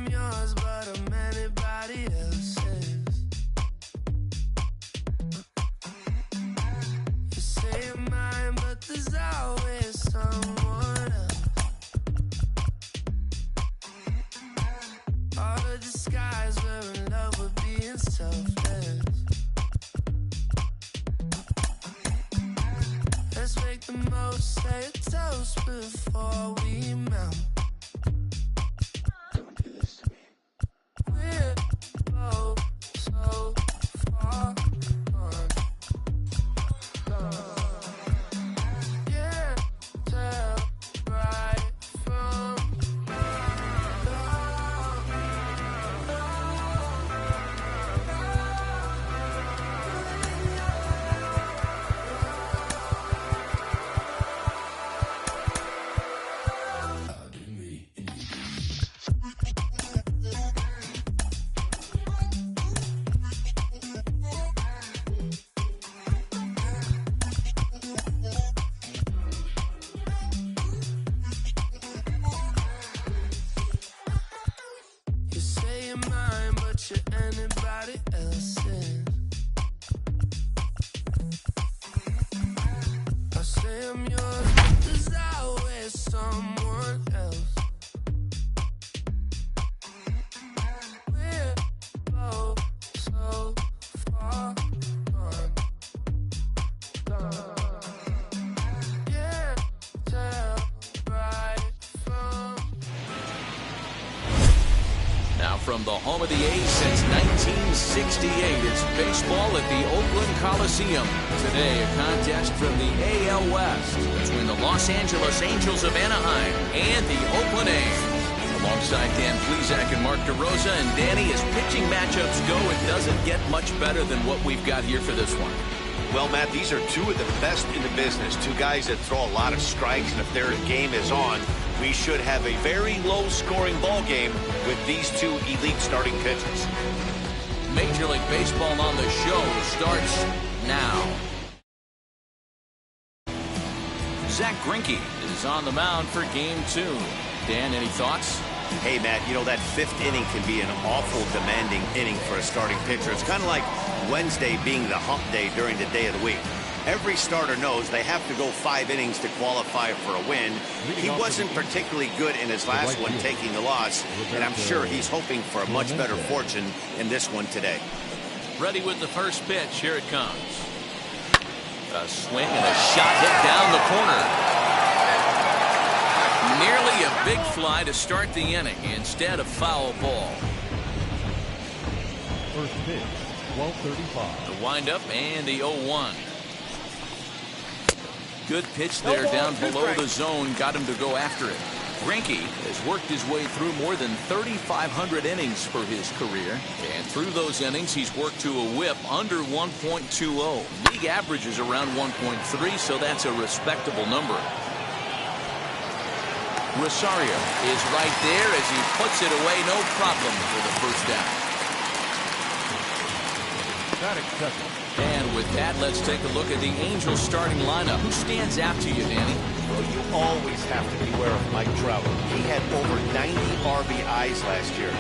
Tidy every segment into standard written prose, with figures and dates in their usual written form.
yours, but I'm anybody else's. You say you're mine, but there's always someone else. All the disguise, we're in love with being selfless. Let's make the most, say a toast before we melt. We're both so far gone. Can't tell right from you say you're mine, but you're anybody else's. I say I'm yours, but there's always someone else. We're both so far gone. Can't tell right from Now from the home of the A's since 1968, it's baseball at the Oakland Coliseum. Today, a contest from the AL West between the Los Angeles Angels of Anaheim and the Oakland A's. Alongside Dan Plesac and Mark DeRosa, and Danny, as pitching matchups go, it doesn't get much better than what we've got here for this one. Well, Matt, these are two of the best in the business. Two guys that throw a lot of strikes, and if their game is on, we should have a very low-scoring ball game with these two elite starting pitchers. Major League Baseball on the show starts now. Zach Greinke is on the mound for Game 2. Dan, any thoughts? Hey, Matt, you know, that fifth inning can be an awful demanding inning for a starting pitcher. It's kind of like Wednesday being the hump day during the day of the week. Every starter knows they have to go 5 innings to qualify for a win. He wasn't particularly good in his last one, taking the loss, and I'm sure he's hoping for a much better fortune in this one today. Ready with the first pitch. Here it comes. A swing and a shot hit down the corner. Nearly a big fly to start the inning instead of foul ball. First pitch, 12:35. The windup and the 0-1. Good pitch there down below the zone. Got him to go after it. Greinke has worked his way through more than 3,500 innings for his career. And through those innings, he's worked to a whip under 1.20. League average is around 1.3, so that's a respectable number. Rosario is right there as he puts it away. No problem for the first down. And with that, let's take a look at the Angels starting lineup. Who stands out to you, Danny? Well, you always have to beware of Mike Trout. He had over 90 RBIs last year.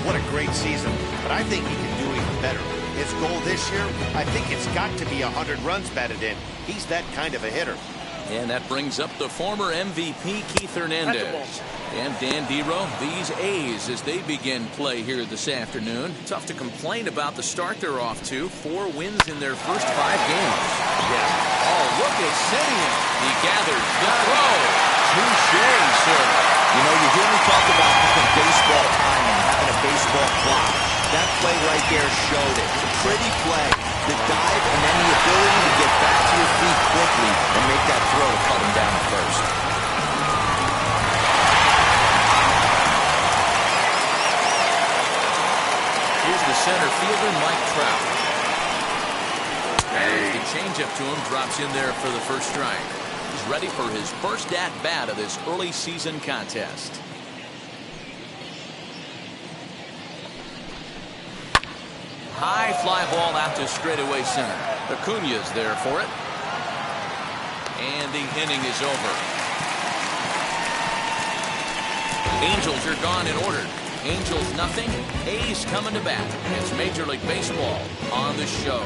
What a great season, but I think he can do even better. His goal this year, I think it's got to be 100 runs batted in. He's that kind of a hitter. And that brings up the former MVP, Keith Hernandez. And Dan Dero, these A's as they begin play here this afternoon. Tough to complain about the start they're off to. 4 wins in their first 5 games. Yeah. Oh, look at Simeon. He gathers the throw. Touché, sir. You know, you hear me talk about having baseball timing, having a baseball clock. That play right there showed it. Pretty play. The dive and then the ability to get back to your feet quickly and make that throw to cut him down at first. Here's the center fielder, Mike Trout. And the changeup to him drops in there for the first strike. He's ready for his first at-bat of this early season contest. High fly ball out to straightaway center. Acuña's there for it. And the inning is over. Angels are gone in order. Angels nothing, A's coming to bat. It's Major League Baseball on the show.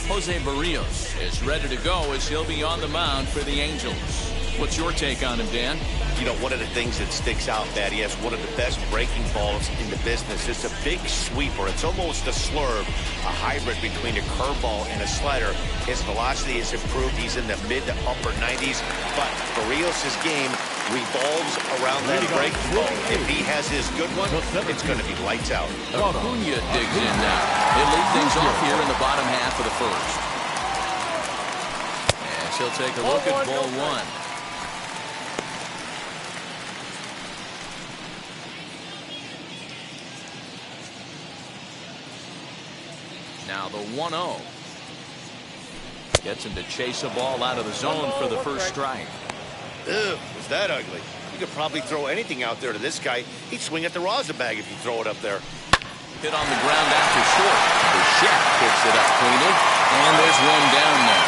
Jose Barrios is ready to go as he'll be on the mound for the Angels. What's your take on him, Dan? You know, one of the things that sticks out, that he has one of the best breaking balls in the business. It's a big sweeper. It's almost a slurve, a hybrid between a curveball and a slider. His velocity has improved. He's in the mid to upper 90s. But Barrios' game revolves around that breaking ball. If he has his good one, it's going to be lights out. Acuna digs in now. He'll lead things off here in the bottom half of the first. And she'll take a look at ball one. Now the 1-0. Gets him to chase a ball out of the zone for the first strike. Ew, was that ugly? You could probably throw anything out there to this guy. He'd swing at the rosin bag if you throw it up there. Hit on the ground after short. Bichette picks it up cleanly. And there's one down now.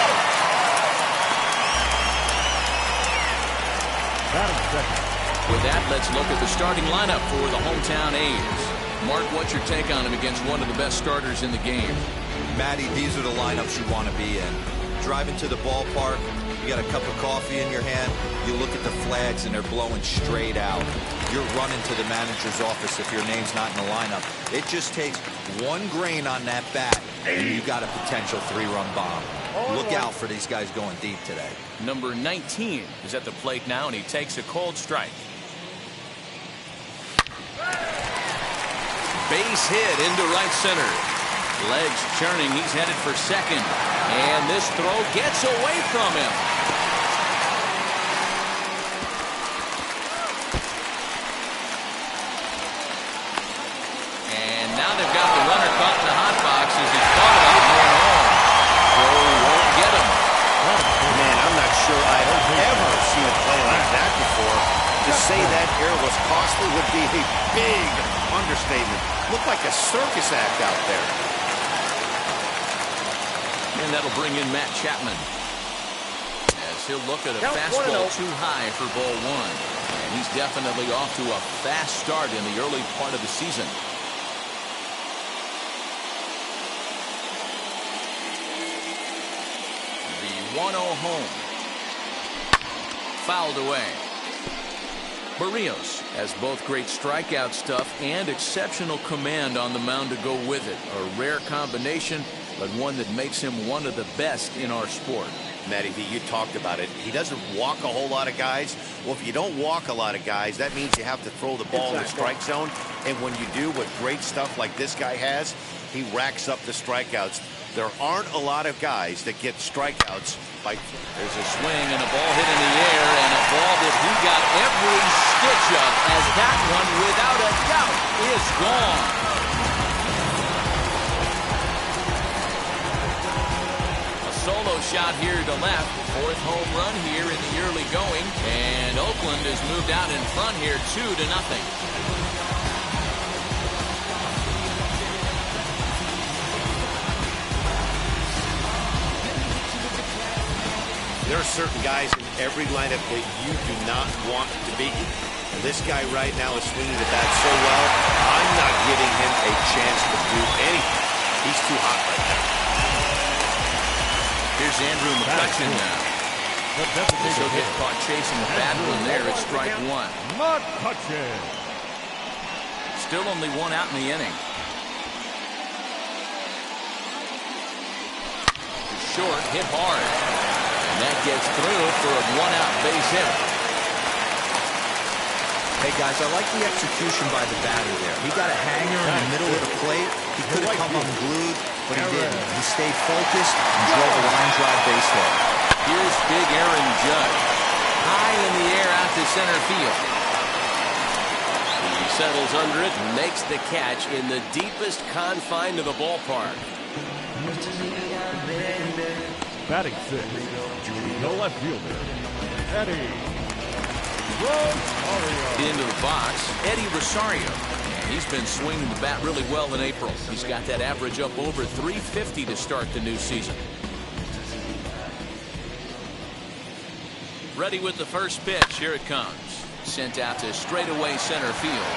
With that, let's look at the starting lineup for the hometown A's. Mark, what's your take on him against one of the best starters in the game? Matty, these are the lineups you want to be in. Driving to the ballpark, you got a cup of coffee in your hand, you look at the flags and they're blowing straight out. You're running to the manager's office if your name's not in the lineup. It just takes one grain on that bat and you got a potential 3-run bomb. Look out for these guys going deep today. Number 19 is at the plate now, and he takes a cold strike. Base hit into right center. Legs churning. He's headed for second. And this throw gets away from him. And now they've got the runner caught in the hot box as he's caught it up going home. So won't get him. Man, I'm not sure I've ever seen a play like that before. To say that error was costly would be a big understatement. Looked like a circus act out there. And that'll bring in Matt Chapman. As he'll look at a fastball too high for ball one. And he's definitely off to a fast start in the early part of the season. The 1-0 home. Fouled away. Barrios has both great strikeout stuff and exceptional command on the mound to go with it. A rare combination, but one that makes him one of the best in our sport. Matty V, you talked about it. He doesn't walk a whole lot of guys. Well, if you don't walk a lot of guys, that means you have to throw the ball in the strike zone. And when you do, with great stuff like this guy has, he racks up the strikeouts. There aren't a lot of guys that get strikeouts by... There's a swing and a ball hit in the air, and a ball that he got every stitch of, as that one, without a doubt, is gone. A solo shot here to left. Fourth home run here in the early going, and Oakland has moved out in front here 2-0. There are certain guys in every lineup that you do not want to beat. This guy right now is swinging the bat so well, I'm not giving him a chance to do anything. He's too hot right now. Here's Andrew McCutchen now. He'll get caught chasing the bad one there at strike one. McCutchen. Still only one out in the inning. Short, hit hard. And that gets through for a one-out base hit. Hey, guys, I like the execution by the batter there. He got a hanger in the middle of the plate. He could have come unglued, but he didn't. He stayed focused and drove a line drive base hit. Here's big Aaron Judge. High in the air out to center field. He settles under it and makes the catch in the deepest confine of the ballpark. Batting six, the left fielder, Eddie Rosario. Into the box, Eddie Rosario. And he's been swinging the bat really well in April. He's got that average up over 350 to start the new season. ready with the first pitch. Here it comes. Sent out to straightaway center field.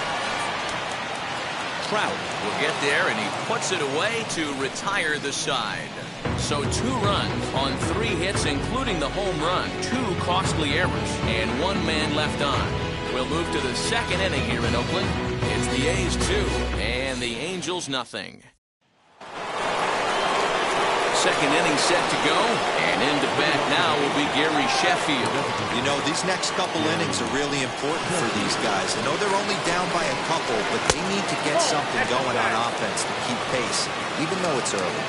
Trout will get there, and he puts it away to retire the side. So 2 runs on 3 hits, including the home run, 2 costly errors, and 1 man left on. We'll move to the second inning here in Oakland. It's the A's 2 and the Angels nothing. Second inning set to go, and into bat now will be Gary Sheffield. You know, these next couple innings are really important for these guys. I know they're only down by a couple, but they need to get something going on offense to keep pace, even though it's early.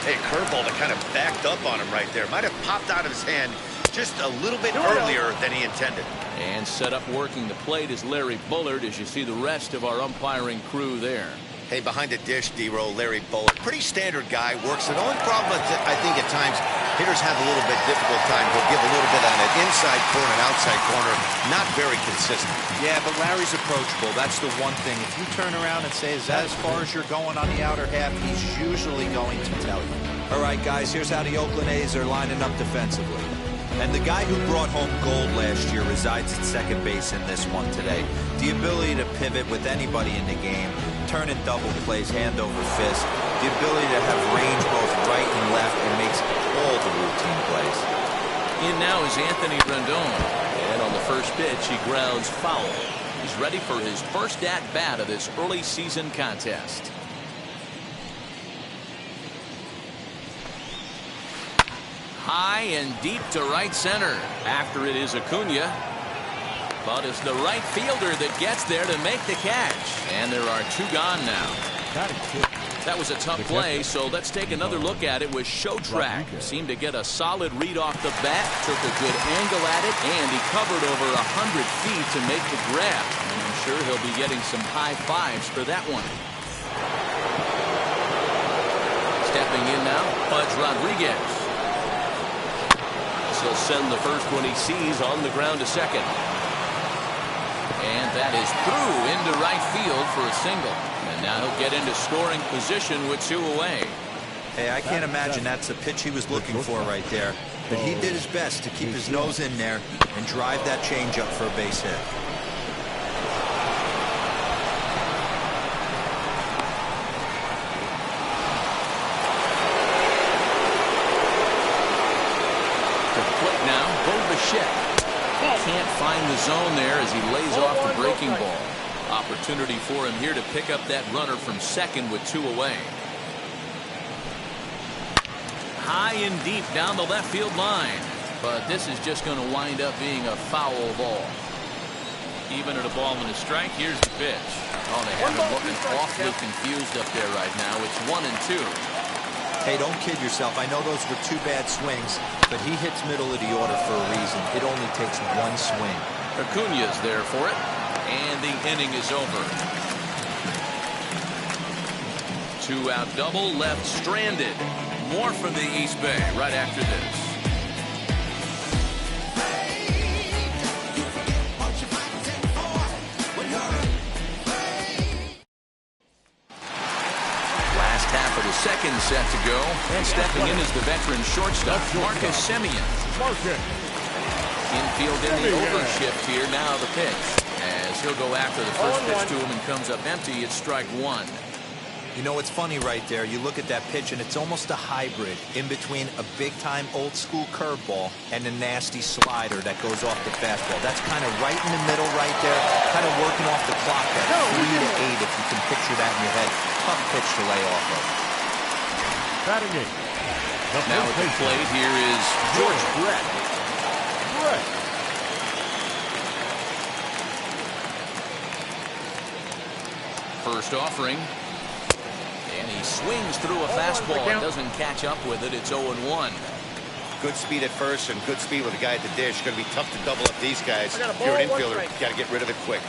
Hey, curveball that kind of backed up on him right there. Might have popped out of his hand just a little bit earlier than he intended. And set up working the plate is Larry Bullard, as you see the rest of our umpiring crew there. Hey, behind the dish, D-Row, Larry Bullard. Pretty standard guy, works. The only problem is I think at times hitters have a little bit difficult time. He'll give a little bit on an inside corner and outside corner. Not very consistent. Yeah, but Larry's approachable. That's the one thing. If you turn around and say, is that as far as you're going on the outer half, he's usually going to tell you. All right, guys, here's how the Oakland A's are lining up defensively. And the guy who brought home gold last year resides at second base in this one today. The ability to pivot with anybody in the game, turn and double plays hand over fist, the ability to have range both right and left, and makes all the routine plays. In now is Anthony Rendon, and on the first pitch he grounds foul. He's ready for his first at-bat of this early season contest. High and deep to right center. After it is Acuna. But it's the right fielder that gets there to make the catch. And there are 2 gone now. That was a tough play, so let's take another look at it with Showtrack. Seemed to get a solid read off the bat, took a good angle at it, and he covered over 100 feet to make the grab. And I'm sure he'll be getting some high fives for that one. Stepping in now, Pudge Rodriguez. He'll send the first one he sees on the ground to second. And that is through into right field for a single. And now he'll get into scoring position with 2 away. Hey, I can't imagine that's the pitch he was looking for right there. But he did his best to keep his nose in there and drive that changeup for a base hit. Can't find the zone there as he lays off the breaking ball. Opportunity for him here to pick up that runner from second with 2 away. High and deep down the left field line. But this is just going to wind up being a foul ball. Even at a ball and a strike, here's the pitch. Oh, they have him looking awfully confused up there right now. It's 1-2. Hey, don't kid yourself. I know those were 2 bad swings, but he hits middle of the order for a reason. It only takes 1 swing. Acuna's there for it, and the inning is over. 2-out double left stranded. More from the East Bay right after this. Second set to go, and stepping in is the veteran shortstop, Marcus Semien. Infield in the overshift here, now the pitch. As he'll go after the first pitch to him and comes up empty, it's strike 1. You know, it's funny right there. You look at that pitch, and it's almost a hybrid in between a big-time old-school curveball and a nasty slider that goes off the fastball. That's kind of right in the middle right there, kind of working off the clock at 3 to 8, if you can picture that in your head. Tough pitch to lay off of. Now at the plate here is George Brett. First offering. And he swings through a fastball and doesn't catch up with it. It's 0-1. Good speed at first and good speed with the guy at the dish. Going to be tough to double up these guys. If you're an infielder, you got to get rid of it quick.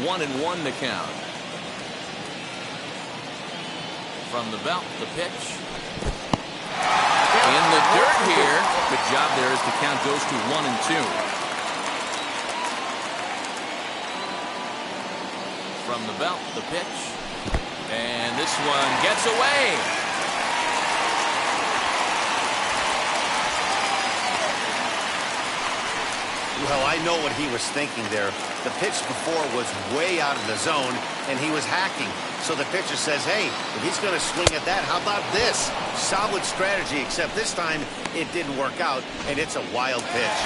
1-1 to count. From the belt, the pitch. In the dirt here. Good job there as the count goes to 1-2. From the belt, the pitch. And this one gets away. Well, I know what he was thinking there. The pitch before was way out of the zone, and he was hacking. So the pitcher says, hey, if he's going to swing at that, how about this? Solid strategy, except this time it didn't work out, and it's a wild pitch.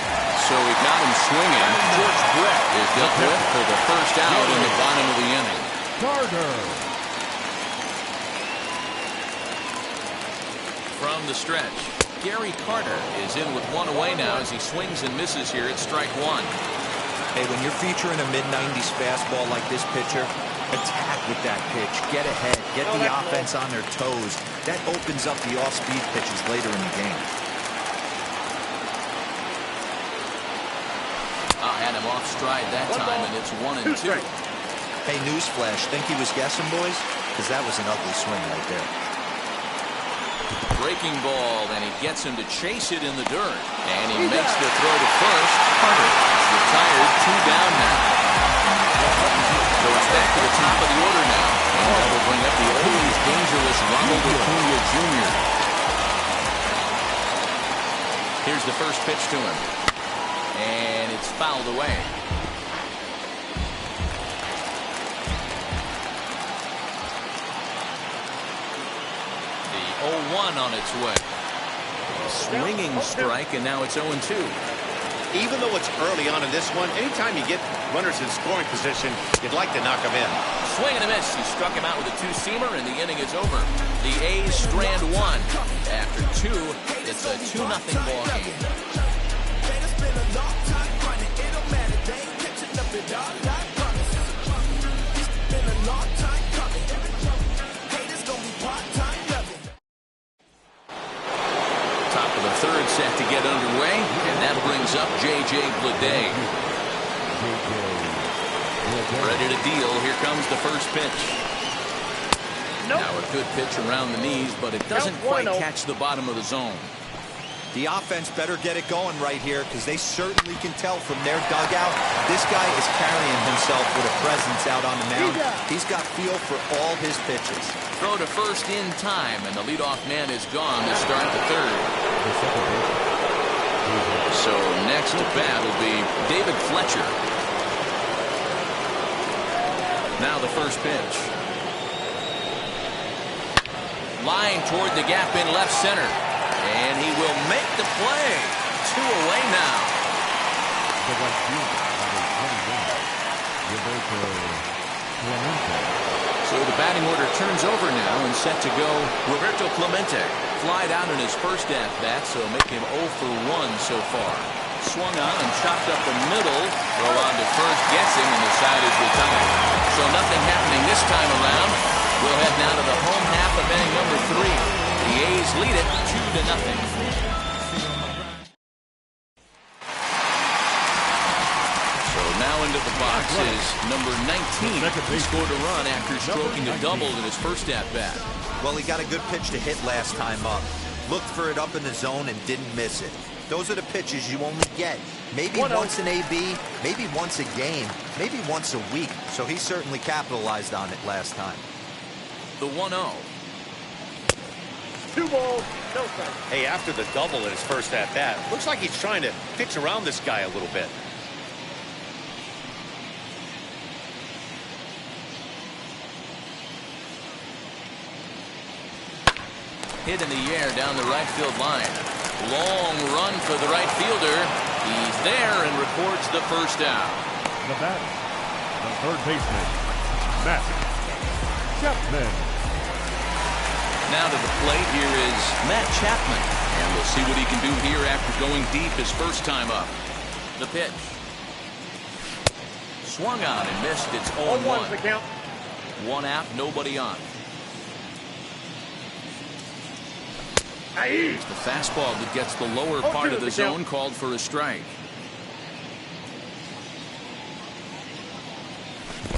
So we got him swinging. George Brett is dealt with for the first out in the bottom of the inning. Carter. From the stretch, Gary Carter is in with one away now as he swings and misses here at strike one. Hey, when you're featuring a mid-90s fastball like this pitcher, attack with that pitch. Get ahead. Get the offense on their toes. That opens up the off-speed pitches later in the game. Had him off stride that time, and it's 1-2. Hey, newsflash, think he was guessing, boys? Because that was an ugly swing right there. Breaking ball, and he gets him to chase it in the dirt. And he makes the throw to first. Carter is retired, 2 down now. So it's back to the top of the order now. And that will bring up the always dangerous Ronald Acuna Jr. Here's the first pitch to him. And it's fouled away. The 0-1 on its way. Swinging strike, and now it's 0-2. Even though it's early on in this one, anytime you get runners in scoring position, you'd like to knock them in. Swing and a miss. He struck him out with a 2-seamer, and the inning is over. The A's strand 1. After 2, it's a 2-0 ball game. Top of the third set to get underway, and that brings up J.J. Bleday. Ready to deal. Here comes the first pitch. Now a good pitch around the knees, but it doesn't quite catch the bottom of the zone. The offense better get it going right here because they certainly can tell from their dugout this guy is carrying himself with a presence out on the mound. He's got feel for all his pitches. Throw to first in time, and the leadoff man is gone to start the third. So next to bat will be David Fletcher. Now the first pitch. Line toward the gap in left center. And he will make the play. 2 away now. So the batting order turns over now and set to go Roberto Clemente. Flied out in his first at-bat, so make him 0 for 1 so far. Swung on and chopped up the middle. Throw on to first, gets him, and the side is retired. So nothing happening this time around. We'll head now to the home half of inning number 3. The A's lead it 2-0. So now into the box is number 19. He scored a run after stroking a double in his first at-bat. Well, he got a good pitch to hit last time up. Looked for it up in the zone and didn't miss it. Those are the pitches you only get. Maybe once an AB, maybe once a game, maybe once a week. So he certainly capitalized on it last time. The 1-0. 2 balls, no strikes. Hey, after the double in his first at-bat, looks like he's trying to pitch around this guy a little bit. Hit in the air down the right field line. Long run for the right fielder. He's there and records the first out. The batter, the third baseman, Matt Chapman. Now to the plate, here is Matt Chapman. And we'll see what he can do here after going deep his first time up. The pitch. Swung on and missed. It's 0-1. The count. 1 out, nobody on. It's the fastball that gets the lower part of the zone called for a strike.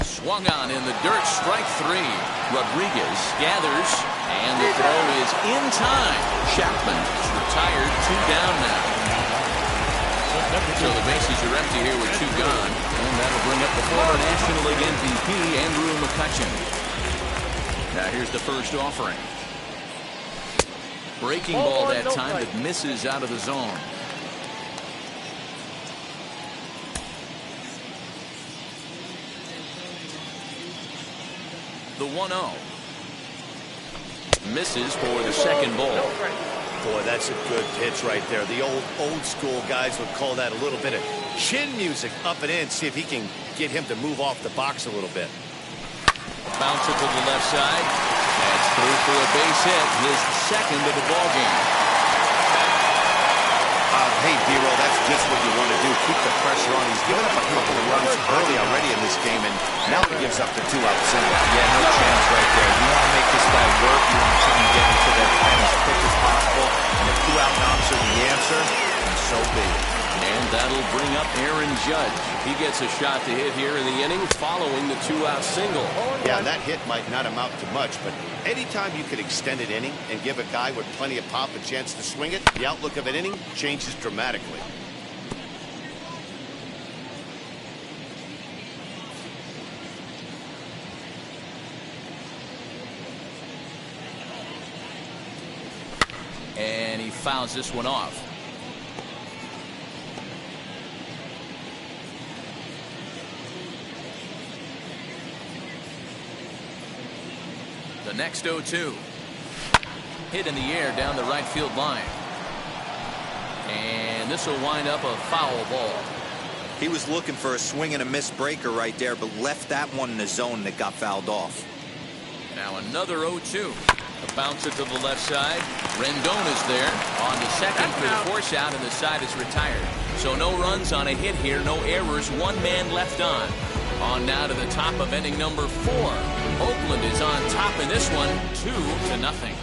Swung on in the dirt, strike 3. Rodriguez gathers, and the throw is in time. Chapman is retired, 2 down now. So the bases are empty here with 2 gone, and that'll bring up the former National League MVP, Andrew McCutchen. Now here's the first offering. Breaking ball that time that misses out of the zone. the 1-0. Misses for the second ball. Boy, that's a good pitch right there. The old school guys would call that a little bit of chin music up and in. See if he can get him to move off the box a little bit. Bounce it to the left side. That's through for a base hit. His second of the ball game. Hey, D-Roll, that's just what you want to do. Keep the pressure on. He's given up a couple of runs early already in this game, and now he gives up the 2-out single. Yeah, no chance right there. You want to make this guy work. You want to try and get into their pen as quick as possible. And if 2-out knocks are the answer, then so be it. And that'll bring up Aaron Judge. He gets a shot to hit here in the inning following the 2-out single. Yeah, that hit might not amount to much, but anytime you could extend an inning and give a guy with plenty of pop a chance to swing it, the outlook of an inning changes dramatically. And he fouls this one off. The next 0-2. Hit in the air down the right field line. And this will wind up a foul ball. He was looking for a swing and a miss breaker right there, but left that one in the zone that got fouled off. Now another 0-2. A bouncer to the left side. Rendon is there on the second for the force out, and the side is retired. So no runs on a hit here, no errors, one man left on. On now to the top of inning number 4. Oakland is on top in this one, 2-0.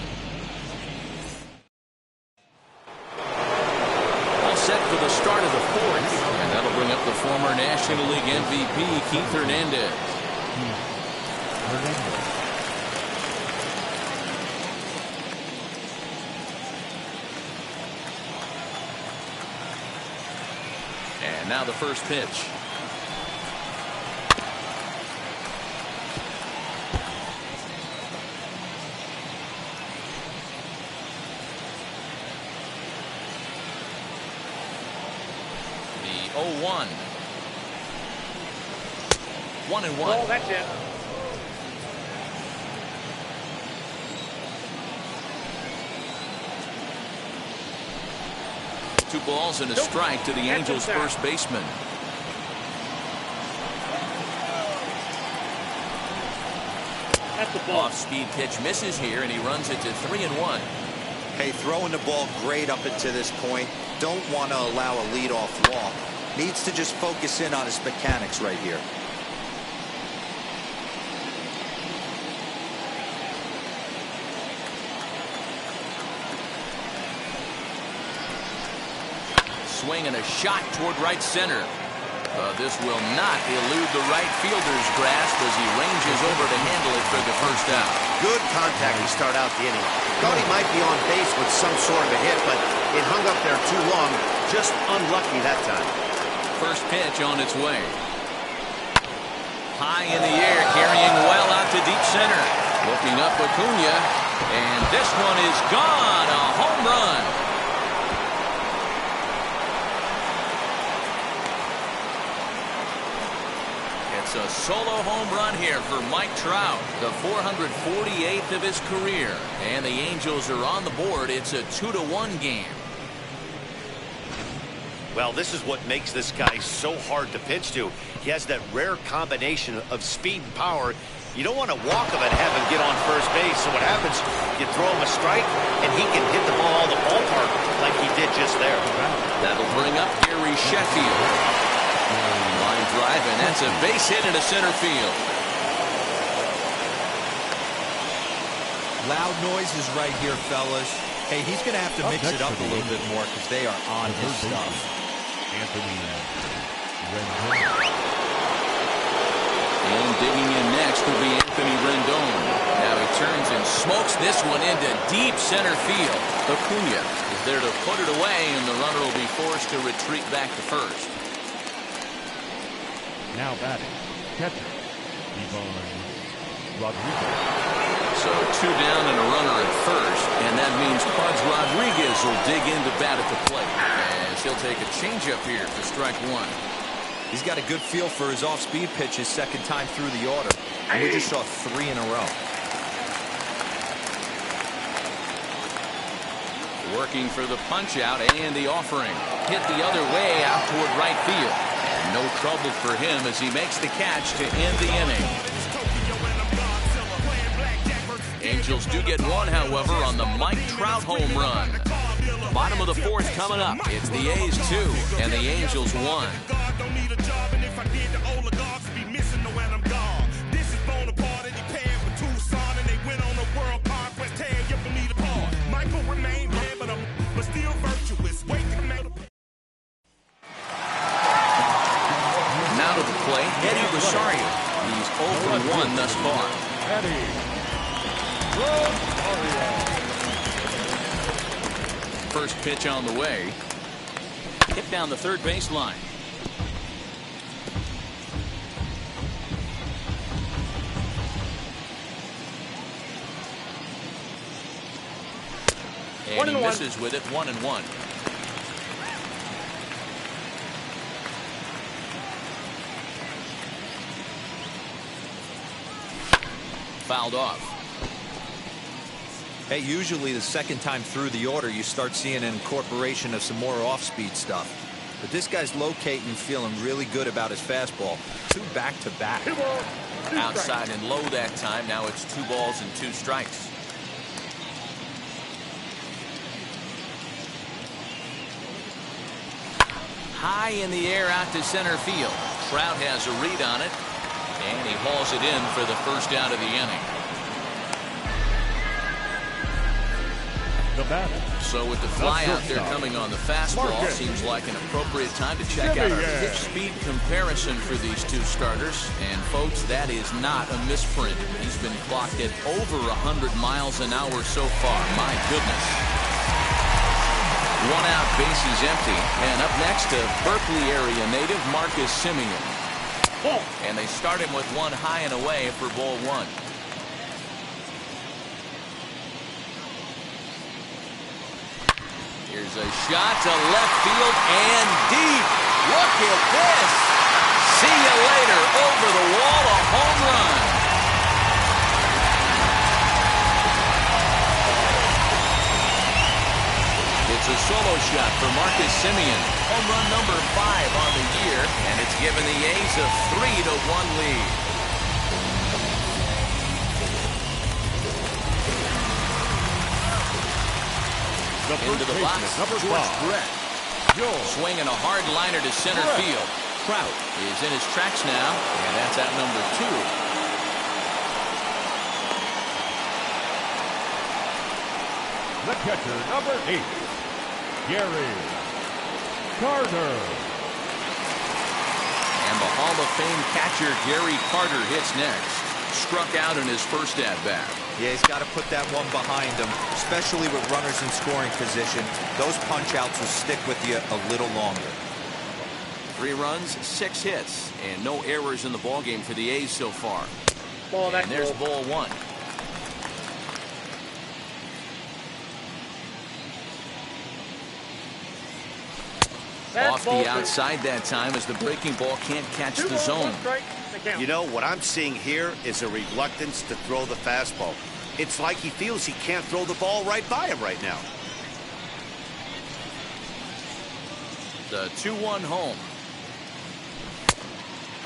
All set for the start of the 4th, and that'll bring up the former National League MVP, Keith Hernandez. And now the first pitch. The 0-1. 1-1. Oh, that's it. Two balls and a strike to the Angels' first baseman. That's the ball. Off-speed pitch misses here, and he runs it to 3-1. Hey, throwing the ball great up until this point. Don't want to allow a leadoff walk. Needs to just focus in on his mechanics right here. Swing and a shot toward right center. This will not elude the right fielder's grasp as he ranges over to handle it for the first out. Good contact to start out the inning. Thought he might be on base with some sort of a hit, but it hung up there too long. Just unlucky that time. First pitch on its way. High in the air, carrying well out to deep center. Looking up Acuna, and this one is gone. A home run. It's a solo home run here for Mike Trout, the 448th of his career. And the Angels are on the board. It's a 2-1 game. Well, this is what makes this guy so hard to pitch to. He has that rare combination of speed and power. You don't want to walk him and have him get on first base. So what happens, you throw him a strike, and he can hit the ball out of the ballpark like he did just there. That'll bring up Gary Sheffield. Line drive, and that's a base hit into center field. Loud noises right here, fellas. Hey, he's going to have to mix it up a little bit more because they are on his stuff. Anthony Rendon. And digging in next will be Anthony Rendon. Now he turns and smokes this one into deep center field. Acuna is there to put it away, and the runner will be forced to retreat back to first. Now batting, catcher, Ivan Rodriguez. So 2 down and a runner at first, and that means Pudge Rodriguez will dig in to bat at the plate, as he'll take a changeup here for strike 1. He's got a good feel for his off-speed pitches second time through the order. And we just saw 3 in a row. Working for the punch-out and the offering. Hit the other way out toward right field. And no trouble for him as he makes the catch to end the inning. Angels do get one, however, on the Mike Trout home run. Bottom of the 4th coming up. It's the A's 2 and the Angels 1. Now to the plate, Eddie Rosario. He's 0 for 1 thus far. First pitch on the way. Hit down the third baseline. And he misses with it, 1-1. Fouled off. Hey, usually the second time through the order, you start seeing an incorporation of some more off-speed stuff. But this guy's locating, feeling really good about his fastball. 2 back-to-back. Outside and low that time. Now it's 2 balls and 2 strikes. High in the air out to center field. Trout has a read on it, and he hauls it in for the first out of the inning. So with the fly out there coming on the fastball, seems like an appropriate time to check out our pitch speed comparison for these 2 starters. And folks, that is not a misprint. He's been clocked at over 100 miles an hour so far. My goodness. 1 out, bases empty. And up next, a Berkeley area native, Marcus Semien. And they start him with 1 high and away for ball 1. Here's a shot to left field and deep. Look at this. See you later. Over the wall, a home run. It's a solo shot for Marcus Semien. Home run number 5 on the year, and it's given the A's a 3-1 lead. Into the box, George Brett. Swinging a hard liner to center field. Trout is in his tracks now, and that's out number 2. The catcher, number 8, Gary Carter. And the Hall of Fame catcher Gary Carter hits next. Struck out in his first at-bat. Yeah, he's got to put that one behind him, especially with runners in scoring position. Those punch-outs will stick with you a little longer. 3 runs, 6 hits, and no errors in the ballgame for the A's so far. And there's ball 1. Off the outside that time as the breaking ball can't catch the zone. You know, what I'm seeing here is a reluctance to throw the fastball. It's like he feels he can't throw the ball right by him right now. The 2-1 home.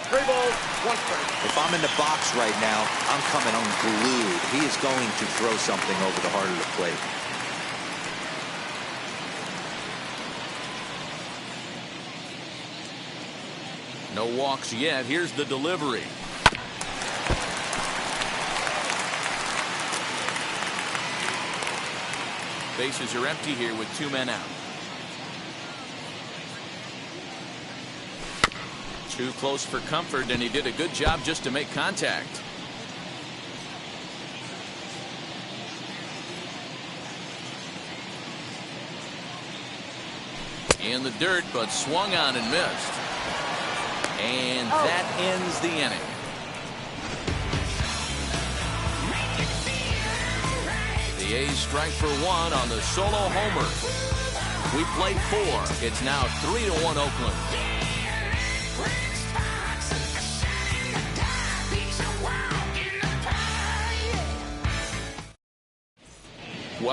3 balls, 1 strike. If I'm in the box right now, I'm coming unglued. He is going to throw something over the heart of the plate. No walks yet. Here's the delivery. Bases are empty here with 2 men out. Too close for comfort, and he did a good job just to make contact. In the dirt, but swung on and missed. And that ends the inning. The A's strike for 1 on the solo homer. We played 4. It's now 3-1 Oakland.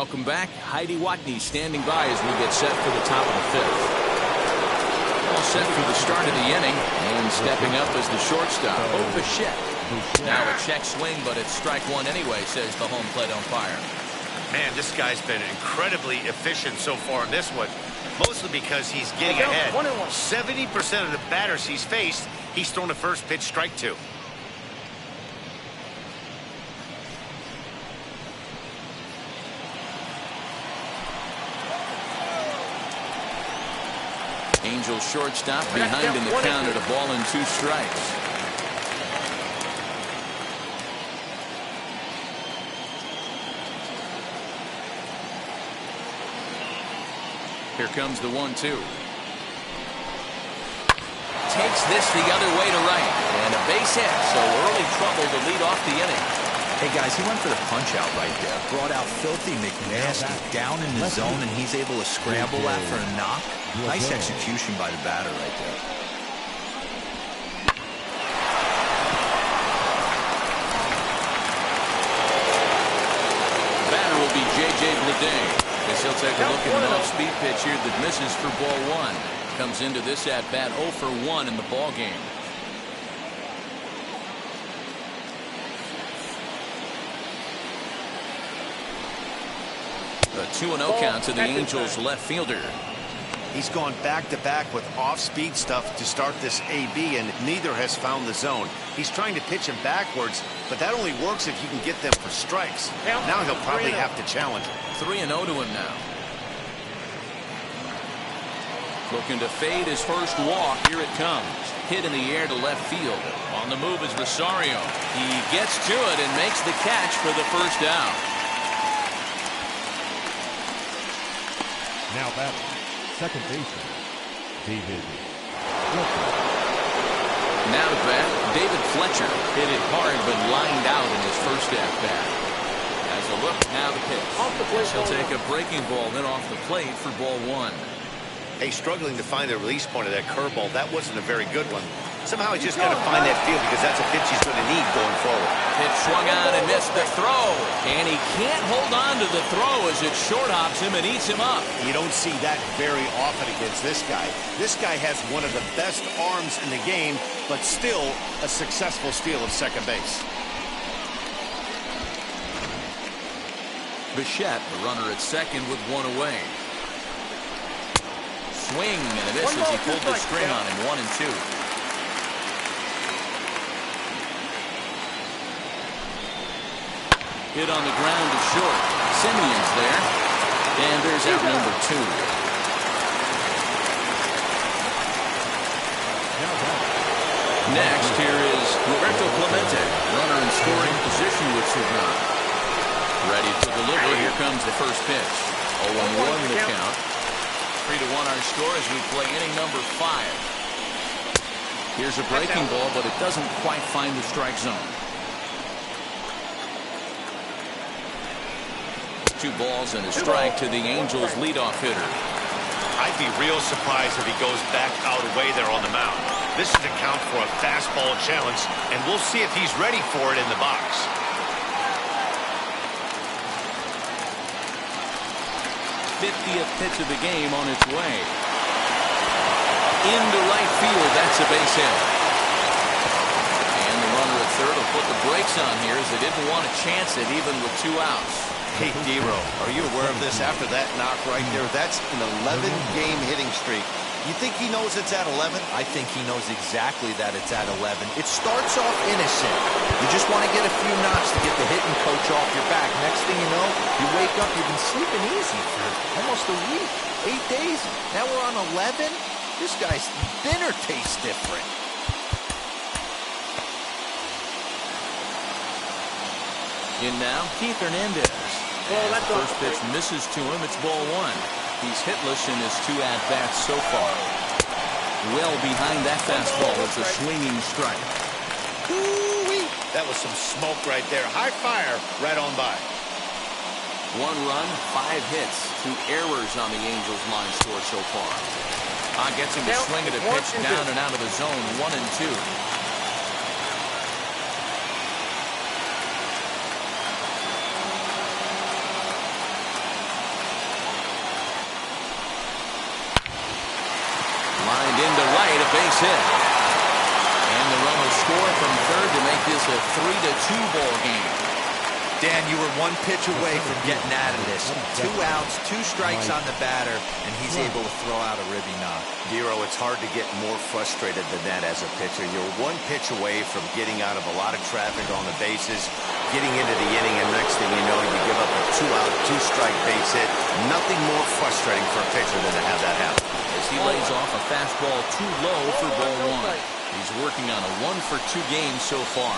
Welcome back. Heidi Watney standing by as we get set for the top of the fifth. All set for the start of the inning, and stepping up as the shortstop, Bichette. Now a check swing, but it's strike one anyway, says the home plate umpire. Man, this guy's been incredibly efficient so far in this one, mostly because he's getting ahead. 70% of the batters he's faced, he's thrown the first pitch, strike two. Angels shortstop behind in the count at a ball and 2 strikes. Here comes the 1-2. Takes this the other way to right. And a base hit, so early trouble to lead off the inning. Hey, guys, he went for the punch-out right there. Brought out Filthy McNasty down in the zone, and he's able to scramble after a knock. Nice execution by the batter right there. Batter will be J.J. Bleday. Guess he'll take a look at an off-speed pitch here that misses for ball 1. Comes into this at-bat 0 for 1 in the ball game. A 2-0 count to the Angels left fielder. He's gone back-to-back with off-speed stuff to start this AB, and neither has found the zone. He's trying to pitch him backwards, but that only works if you can get them for strikes. Now he'll probably have to challenge him. 3-0 to him now. Looking to fade his first walk. Here it comes. Hit in the air to left field. On the move is Rosario. He gets to it and makes the catch for the first down. Now batting, second baseman, David. Now to bat, David Fletcher. Hit it hard but lined out in his first at-bat. As a look, now the pitch. He'll take a breaking ball then off the plate for ball 1. Hey, struggling to find the release point of that curveball. That wasn't a very good one. Somehow he's just got to find that field because that's a pitch he's going to need going forward. It swung on and missed the throw. And he can't hold on to the throw as it short hops him and eats him up. You don't see that very often against this guy. This guy has one of the best arms in the game, but still a successful steal of second base. Bichette, the runner at second with 1 away. Swing and a miss as he pulled the string on him. 1-2. Hit on the ground to short. Simeon's there. And there's out number 2. Next, here is Roberto Clemente. Runner in scoring position with Cernan. Ready to deliver. Here comes the first pitch. 0-1 the count. 3-1 our score as we play inning number 5. Here's a breaking ball, but it doesn't quite find the strike zone. 2 balls and a strike to the Angels leadoff hitter. I'd be real surprised if he goes back out away there on the mound. This is a count for a fastball challenge, and we'll see if he's ready for it in the box. 50th pitch of the game on its way. Into right field, that's a base hit. And the runner at third will put the brakes on here as they didn't want to chance it even with 2 outs. Hey, Dero, are you aware of this after that knock right there? That's an 11-game hitting streak. You think he knows it's at 11? I think he knows exactly that it's at 11. It starts off innocent. You just want to get a few knocks to get the hitting coach off your back. Next thing you know, you wake up, you've been sleeping easy for almost a week, 8 days. Now we're on 11. This guy's dinner tastes different. In now, Keith Hernandez. First pitch misses to him. It's ball 1. He's hitless in his 2 at-bats so far. Well behind that fastball. It's a swinging strike. Ooh-wee. That was some smoke right there. High fire right on by. 1 run, 5 hits, 2 errors on the Angels line score so far. Gets him to swing at a pitch down and out of the zone. 1-2. base hit. And the runner will score from third to make this a 3-2 ball game. Dan, you were one pitch away from getting out of this. 2 outs, 2 strikes on the batter, and he's able to throw out a ribby knock. Dero, it's hard to get more frustrated than that as a pitcher. You're one pitch away from getting out of a lot of traffic on the bases, getting into the inning, and next thing you know, you give up a 2-out, 2-strike base hit. Nothing more frustrating for a pitcher than to have that happen. As he lays off a fastball too low for ball 1. He's working on a 1-for-2 game so far.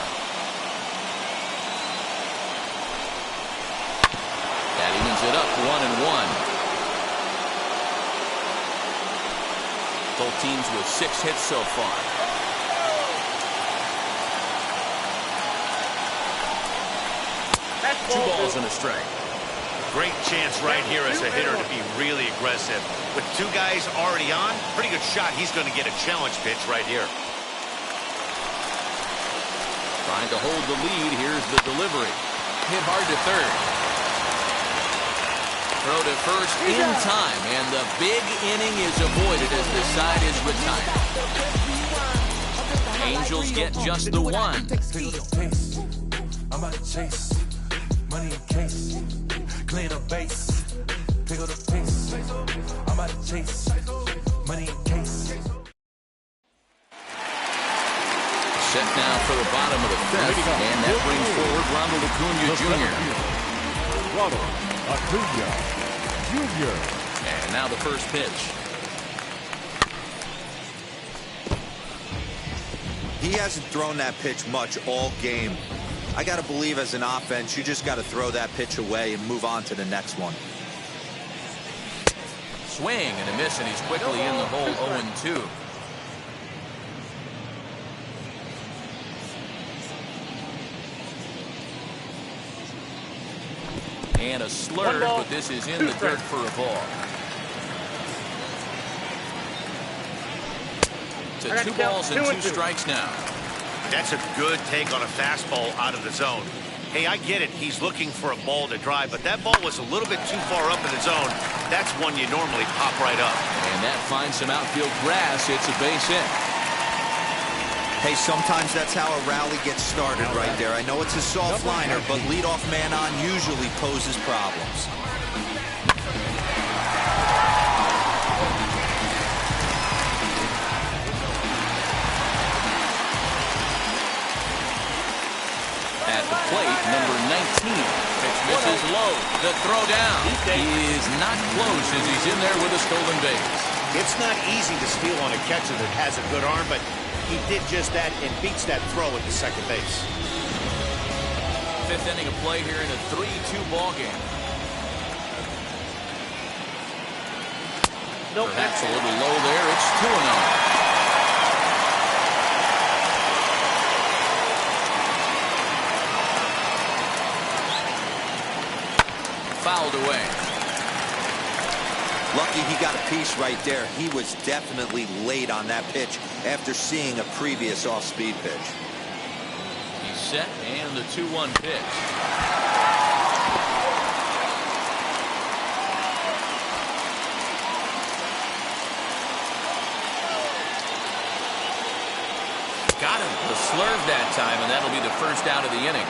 That evens it up 1-1. Both teams with 6 hits so far. Two balls and a strike. Great chance right here as a hitter to be really aggressive. With 2 guys already on, pretty good shot. He's going to get a challenge pitch right here. Trying to hold the lead. Here's the delivery. Hit hard to third. Throw to first in time, and the big inning is avoided as the side is retired. Angels get just the 1. I'm out of chase. Money in case. Clean up base. Pick up the pace. I'm out of chase. Money in case. Set now for the bottom of the 5th, and that brings forward Ronald Acuna Jr. Ronald Acuna Jr. And now the first pitch. He hasn't thrown that pitch much all game. I got to believe as an offense, you just got to throw that pitch away and move on to the next one. Swing and a miss, and he's quickly in the hole 0-2. And a slurve, but this is in the dirt for a ball. To 2 balls and 2 strikes now. That's a good take on a fastball out of the zone. Hey, I get it. He's looking for a ball to drive, but that ball was a little bit too far up in the zone. That's one you normally pop right up. And that finds some outfield grass. It's a base hit. Hey, sometimes that's how a rally gets started right there. I know it's a soft liner, but leadoff man on usually poses problems. At the plate, number 19. Pitch misses low. The throw down. He is not close as he's in there with a stolen base. It's not easy to steal on a catcher that has a good arm, but he did just that and beats that throw at the second base. 5th inning of play here in a 3-2 ball game. Perhaps a little low there. It's 2-0. Fouled away. Lucky he got a piece right there. He was definitely late on that pitch after seeing a previous off-speed pitch. He's set, and the 2-1 pitch. Got him. The slurve that time, and that'll be the first out of the inning.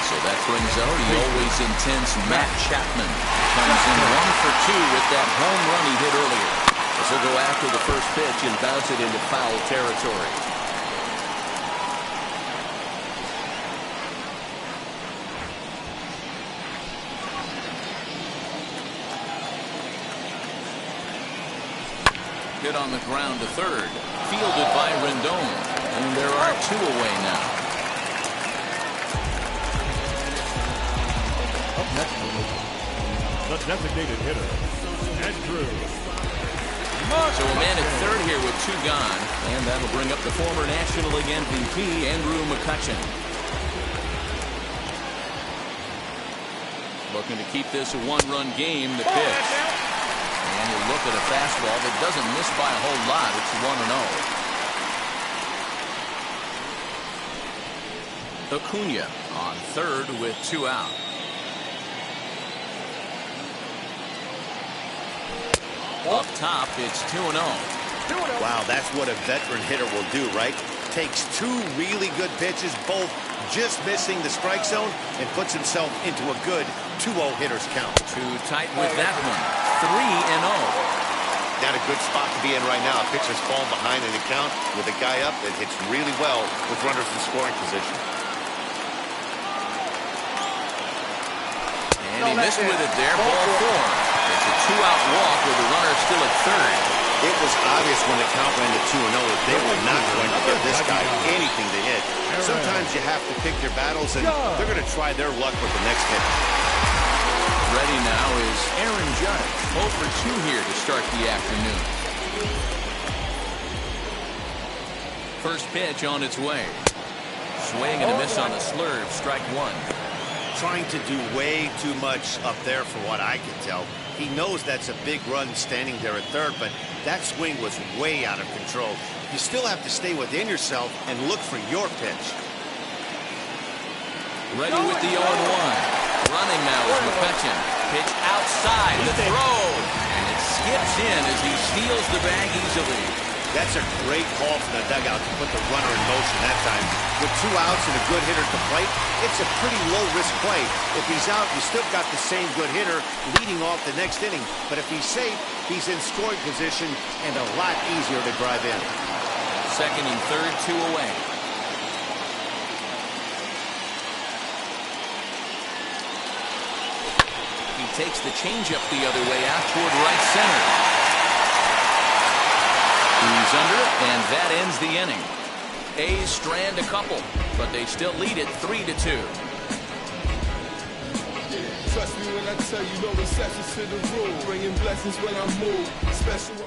So that brings up the always intense Matt Chapman. Comes in 1 for 2 with that home run he hit earlier. As he'll go after the first pitch and bounce it into foul territory. Hit on the ground to third. Fielded by Rendon. And there are 2 away now. The designated hitter, Andrew. So a man at third here with 2 gone, and that'll bring up the former National League MVP, Andrew McCutchen. Looking to keep this a 1-run game, the pitch. And you look at a fastball that doesn't miss by a whole lot. It's 1-0. Acuna on third with 2 out. Up top, it's 2-0. Wow, that's what a veteran hitter will do, right? Takes two really good pitches, both just missing the strike zone, and puts himself into a good 2-0 hitter's count. Too tight with that one. 3-0. Not a good spot to be in right now. A pitcher's falling behind in the count with a guy up that hits really well with runners in scoring position. And he missed with it there. Ball 4. It's a 2-out walk with the runner still at third. It was obvious when the count went to 2-0 that they were not going to give this guy anything to hit. Sometimes you have to pick your battles, and they're going to try their luck with the next hit. Ready now is Aaron Judge. 0 for 2 here to start the afternoon. First pitch on its way. Swing and a miss on the slurve. Strike 1. Trying to do way too much up there for what I can tell. He knows that's a big run standing there at third, but that swing was way out of control. You still have to stay within yourself and look for your pitch. Ready with the 0-1. Running now is McCutcheon. Pitch outside the throw. And it skips in as he steals the bag easily. That's a great call from the dugout to put the runner in motion that time. With 2 outs and a good hitter at the plate, it's a pretty low-risk play. If he's out, you still got the same good hitter leading off the next inning. But if he's safe, he's in scoring position and a lot easier to drive in. Second and third, 2 away. He takes the changeup the other way out toward right center. He's under it, and that ends the inning. A's strand a couple, but they still lead it 3-2. Trust me when I tell you, no exceptions to the rule. Bringing blessings when I move. Special.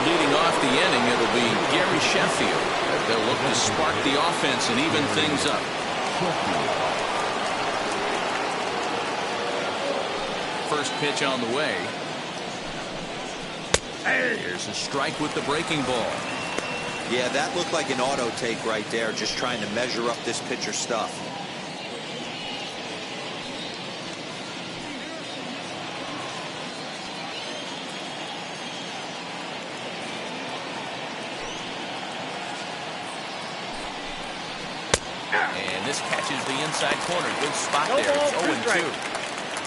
Leading off the inning, it'll be Gary Sheffield. They'll look to spark the offense and even things up. First pitch on the way. Here's a strike with the breaking ball. Yeah, that looked like an auto take right there, just trying to measure up this pitcher's stuff. And this catches the inside corner. Good spot there. It's 0-2.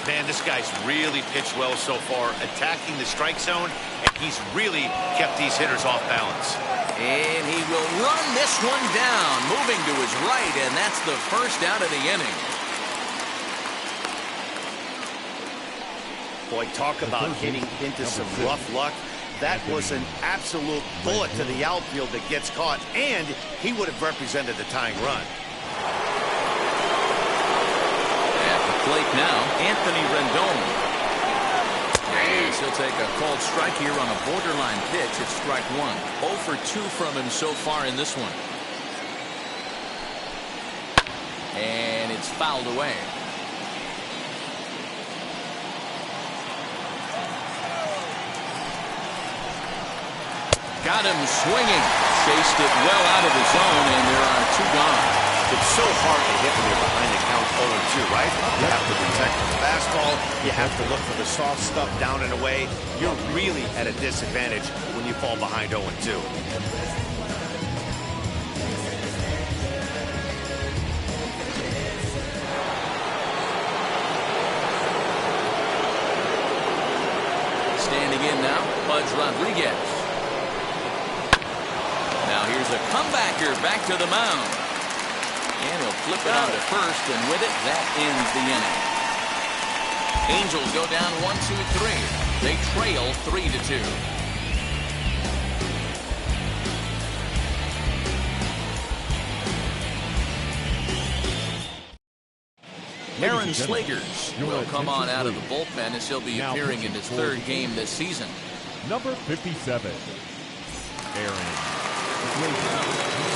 Man, this guy's really pitched well so far, attacking the strike zone, and he's really kept these hitters off balance. And he will run this one down, moving to his right, and that's the first out of the inning. Boy, talk about hitting into some rough luck. That was an absolute bullet to the outfield that gets caught, and he would have represented the tying run. Plate now, Anthony Rendon. He'll take a called strike here on a borderline pitch. It's strike 1. 0 for 2 from him so far in this one. And it's fouled away. Got him swinging. Chased it well out of the zone, and there are 2 gone. It's so hard to hit when you're behind the count 0-2, right? You have to protect the fastball. You have to look for the soft stuff down and away. You're really at a disadvantage when you fall behind 0-2. Standing in now, Pudge Rodriguez. Now here's a comebacker back to the mound. And he'll flip it on to first, and with it, that ends the inning. Angels go down 1-2-3. They trail 3-2. Aaron Slagers will come on out of the bullpen as he'll be appearing in his 3rd game this season. Number 57, Aaron.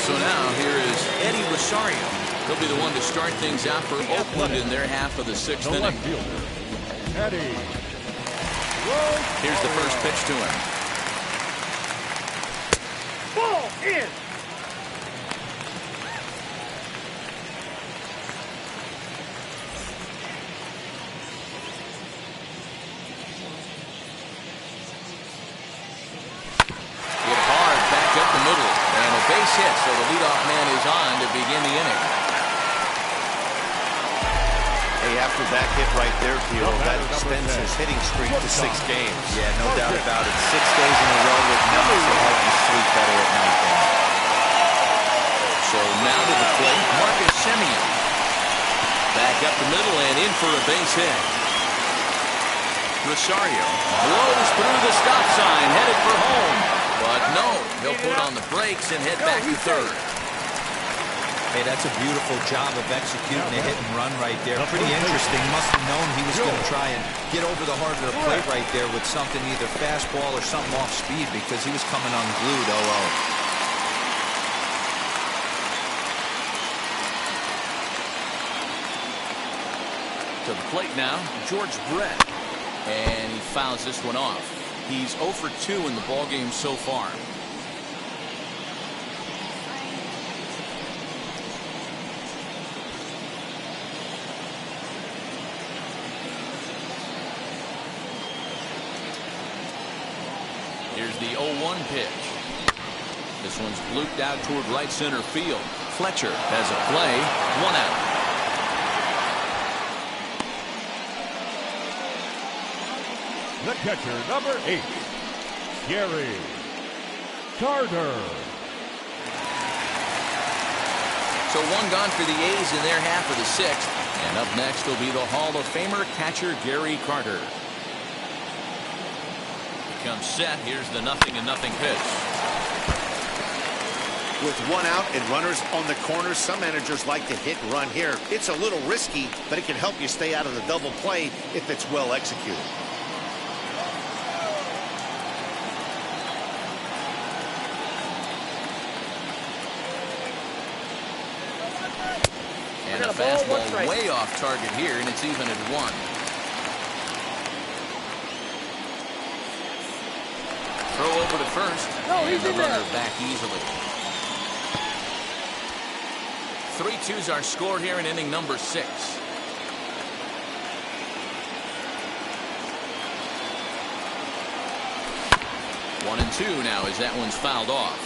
So now here is Eddie Rosario. He'll be the one to start things out for Oakland in their half of the 6th inning. Eddie. Here's the first pitch to him. Ball in. So the leadoff man is on to begin the inning. Hey, after that hit right there, Theo, that extends his hitting streak to 6 games. Yeah, no doubt about it. 6 days in a row with numbers will help you sleep better at night, man. So now to the plate, Marcus Semien. Back up the middle and in for a base hit. Rosario blows through the stop sign, headed for home. But no, he'll put on the brakes and head back to third. Hey, that's a beautiful job of executing a hit and run right there. Pretty interesting. Must have known he was going to try and get over the heart of the plate right there with something, either fastball or something off speed, because he was coming unglued. 0-0. To the plate now, George Brett. And he fouls this one off. He's 0 for 2 in the ballgame so far. Here's the 0-1 pitch. This one's blooped out toward right center field. Fletcher has a play. 1 out. The catcher, number 8, Gary Carter. So 1 gone for the A's in their half of the 6th. And up next will be the Hall of Famer catcher Gary Carter. He comes set. Here's the 0-0 pitch. With 1 out and runners on the corners, some managers like to hit and run here. It's a little risky, but it can help you stay out of the double play if it's well executed. And a fastball way off target here, and it's even at 1. Throw over to first, and the runner back easily. 3-2's our score here in inning number 6. One and 2 now as that one's fouled off.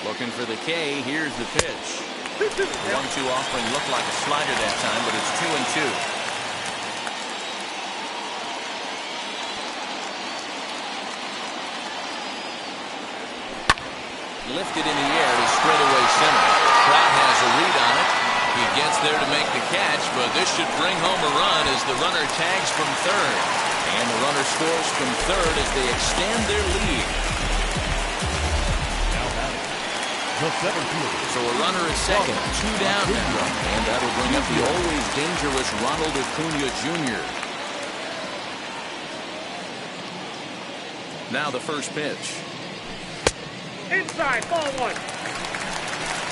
Looking for the K. Here's the pitch. 1-2 offering looked like a slider that time, but it's 2-2. Lifted in the air to straightaway center. Trout has a read on it. He gets there to make the catch, but this should bring home a run as the runner tags from third. And the runner scores from third as they extend their lead. So a runner at second, 2 down now. And that'll bring up the always dangerous Ronald Acuna Jr. Now the first pitch. Inside, ball 1.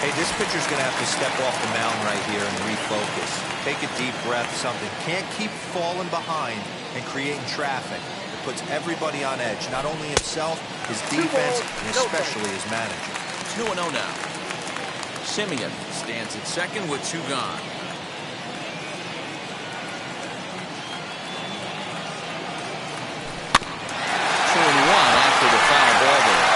Hey, this pitcher's going to have to step off the mound right here and refocus. Take a deep breath, something. Can't keep falling behind and creating traffic. It puts everybody on edge, not only himself, his defense, and especially his manager. 2-0 now. Semien stands at second with 2 gone. After the foul ball there.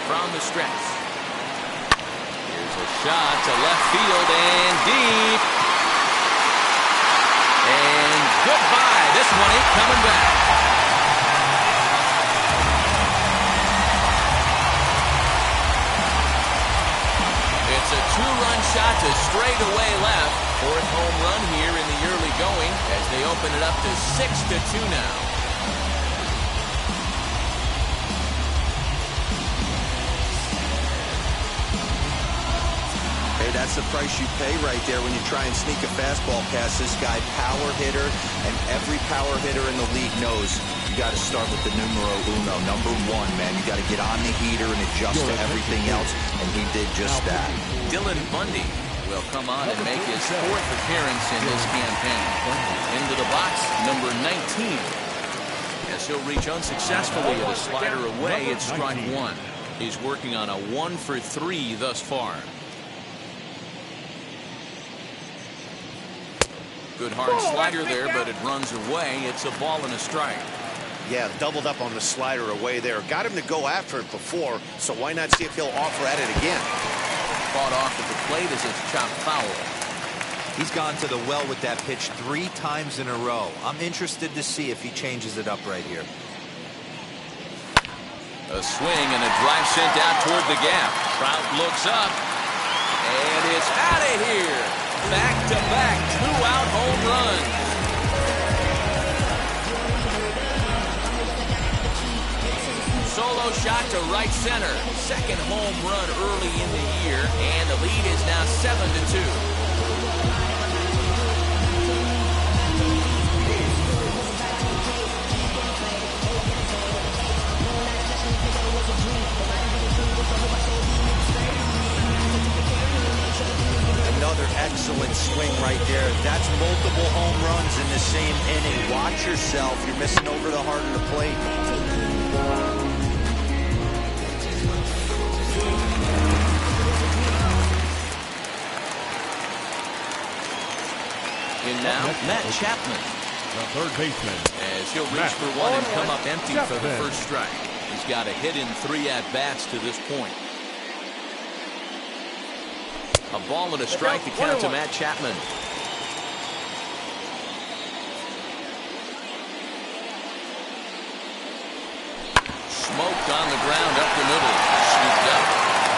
From the stretch. Here's a shot to left field and deep. And goodbye. This one ain't coming back. It's a 2-run shot to straightaway left. 4th home run here in the early going as they open it up to 6-2 now. Hey, that's the price you pay right there when you try and sneak a fastball past this guy. Power hitter, and every power hitter in the league knows you got to start with the numero uno, number 1, man. You got to get on the heater and adjust to everything else, and he did just that. Dylan Bundy will come on and make his 4th appearance in this campaign. Into the box, number 19. As As he'll reach unsuccessfully at a slider away, it's strike one. He's working on a 1 for 3 thus far. Good hard slider there, but it runs away. It's a ball and a strike. Yeah, doubled up on the slider away there. Got him to go after it before, so why not see if he'll offer at it again? Fought off at the plate as it's chopped foul. He's gone to the well with that pitch 3 times in a row. I'm interested to see if he changes it up right here. A swing and a drive sent out toward the gap. Trout looks up, and it's out of here. Back-to-back 2-out home runs. Solo shot to right center. Second home run early in the year, and the lead is now 7-2. Another excellent swing right there. That's multiple home runs in the same inning. Watch yourself. You're missing over the heart of the plate. And now, Matt Chapman. The third baseman. As he'll reach for one and come up empty for the first strike. He's got a hit in 3 at-bats to this point. A ball and a strike to count to Matt Chapman. Smoked on the ground up the middle. Scooped up.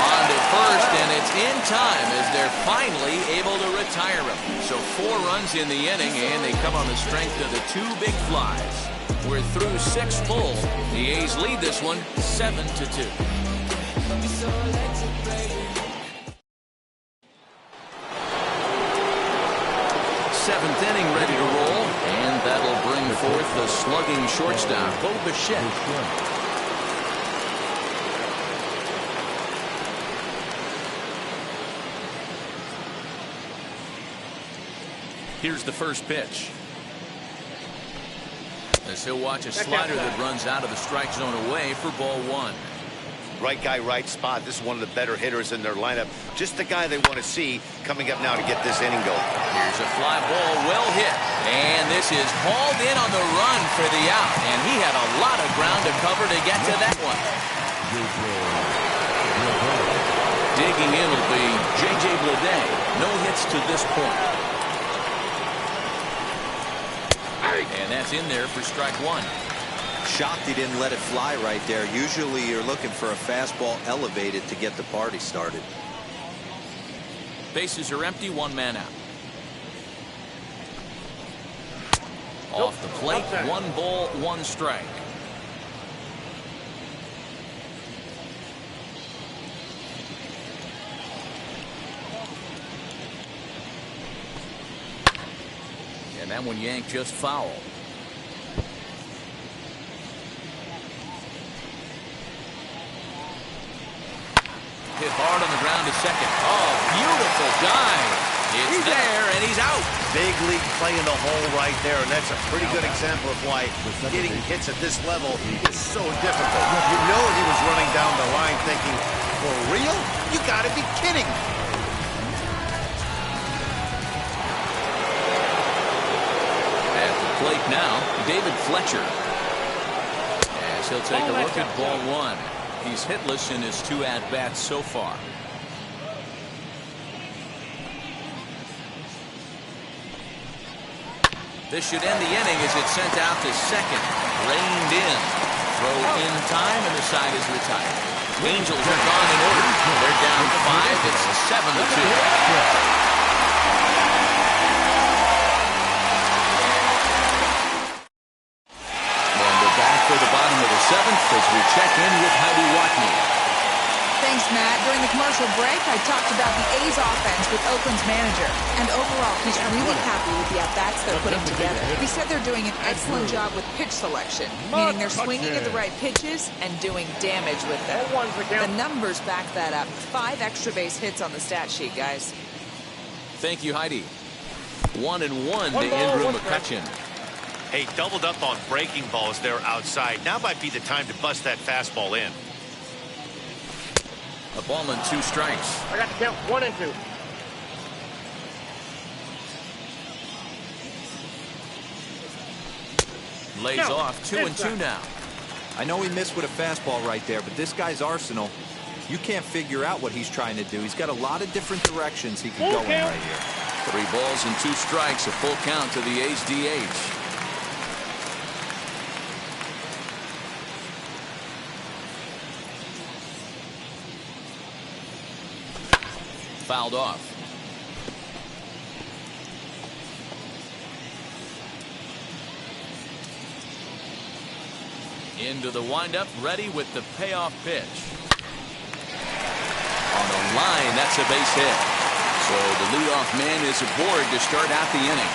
On to first, and it's in time as they're finally able to retire him. So 4 runs in the inning, and they come on the strength of the 2 big flies. We're through 6 full. The A's lead this one 7-2. Seventh inning ready to roll, and that'll bring forth the slugging shortstop, Bo Bichette. Here's the first pitch. As he'll watch a slider that runs out of the strike zone away for ball 1. Right guy, right spot. This is one of the better hitters in their lineup. Just the guy they want to see coming up now to get this inning going. Here's a fly ball, well hit. And this is hauled in on the run for the out. And he had a lot of ground to cover to get to that one. Digging in will be J.J. Bleday. No hits to this point. And that's in there for strike 1. Shocked he didn't let it fly right there. Usually you're looking for a fastball elevated to get the party started. Bases are empty, 1 man out. Off the plate, 1 ball, 1 strike. And that one yanked just foul. Hit hard on the ground to second. Oh, beautiful dive. It's there, and he's out. Big league play in the hole right there, and that's a pretty good example of why getting hits at this level is so difficult. You know he was running down the line thinking, for real? You got to be kidding. At the plate now, David Fletcher. As he'll take a look at ball 1. He's hitless in his 2 at-bats so far. This should end the inning as it's sent out to second. Reined in. Throw in time, and the side is retired. Angels are gone in order. They're down 5. It's 7-2. For the bottom of the 7th as we check in with Heidi Watney. Thanks, Matt. During the commercial break, I talked about the A's offense with Oakland's manager. And overall, he's really happy with the at-bats they're putting together. He said they're doing an excellent job with pitch selection, meaning they're swinging at the right pitches and doing damage with them. The numbers back that up. 5 extra base hits on the stat sheet, guys. Thank you, Heidi. 1-1 to Andrew McCutchen. Hey, doubled up on breaking balls there outside. Now might be the time to bust that fastball in. A ball and 2 strikes. I got to count 1 and 2. Lays off 2 and 2 now. I know he missed with a fastball right there, but this guy's arsenal, you can't figure out what he's trying to do. He's got a lot of different directions he can go in right here. 3 balls and 2 strikes, a full count to the A's DH. Fouled off. Into the windup, ready with the payoff pitch. On the line, that's a base hit. So the leadoff man is aboard to start out the inning.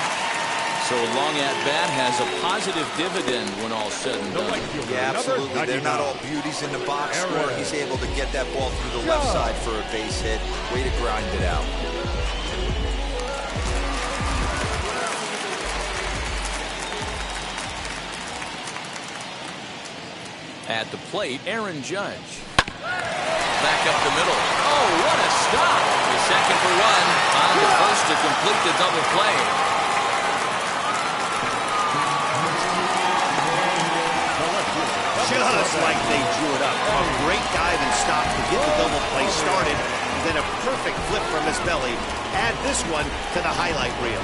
So a long at bat has a positive dividend when all said and done. Yeah, absolutely. They're not all beauties in the box score. He's able to get that ball through the left side for a base hit. Way to grind it out. At the plate, Aaron Judge. Back up the middle. Oh, what a stop. The second for 1. On to first to complete the double play. Just like they drew it up. A great dive and stop to get the double play started. And then a perfect flip from his belly. Add this one to the highlight reel.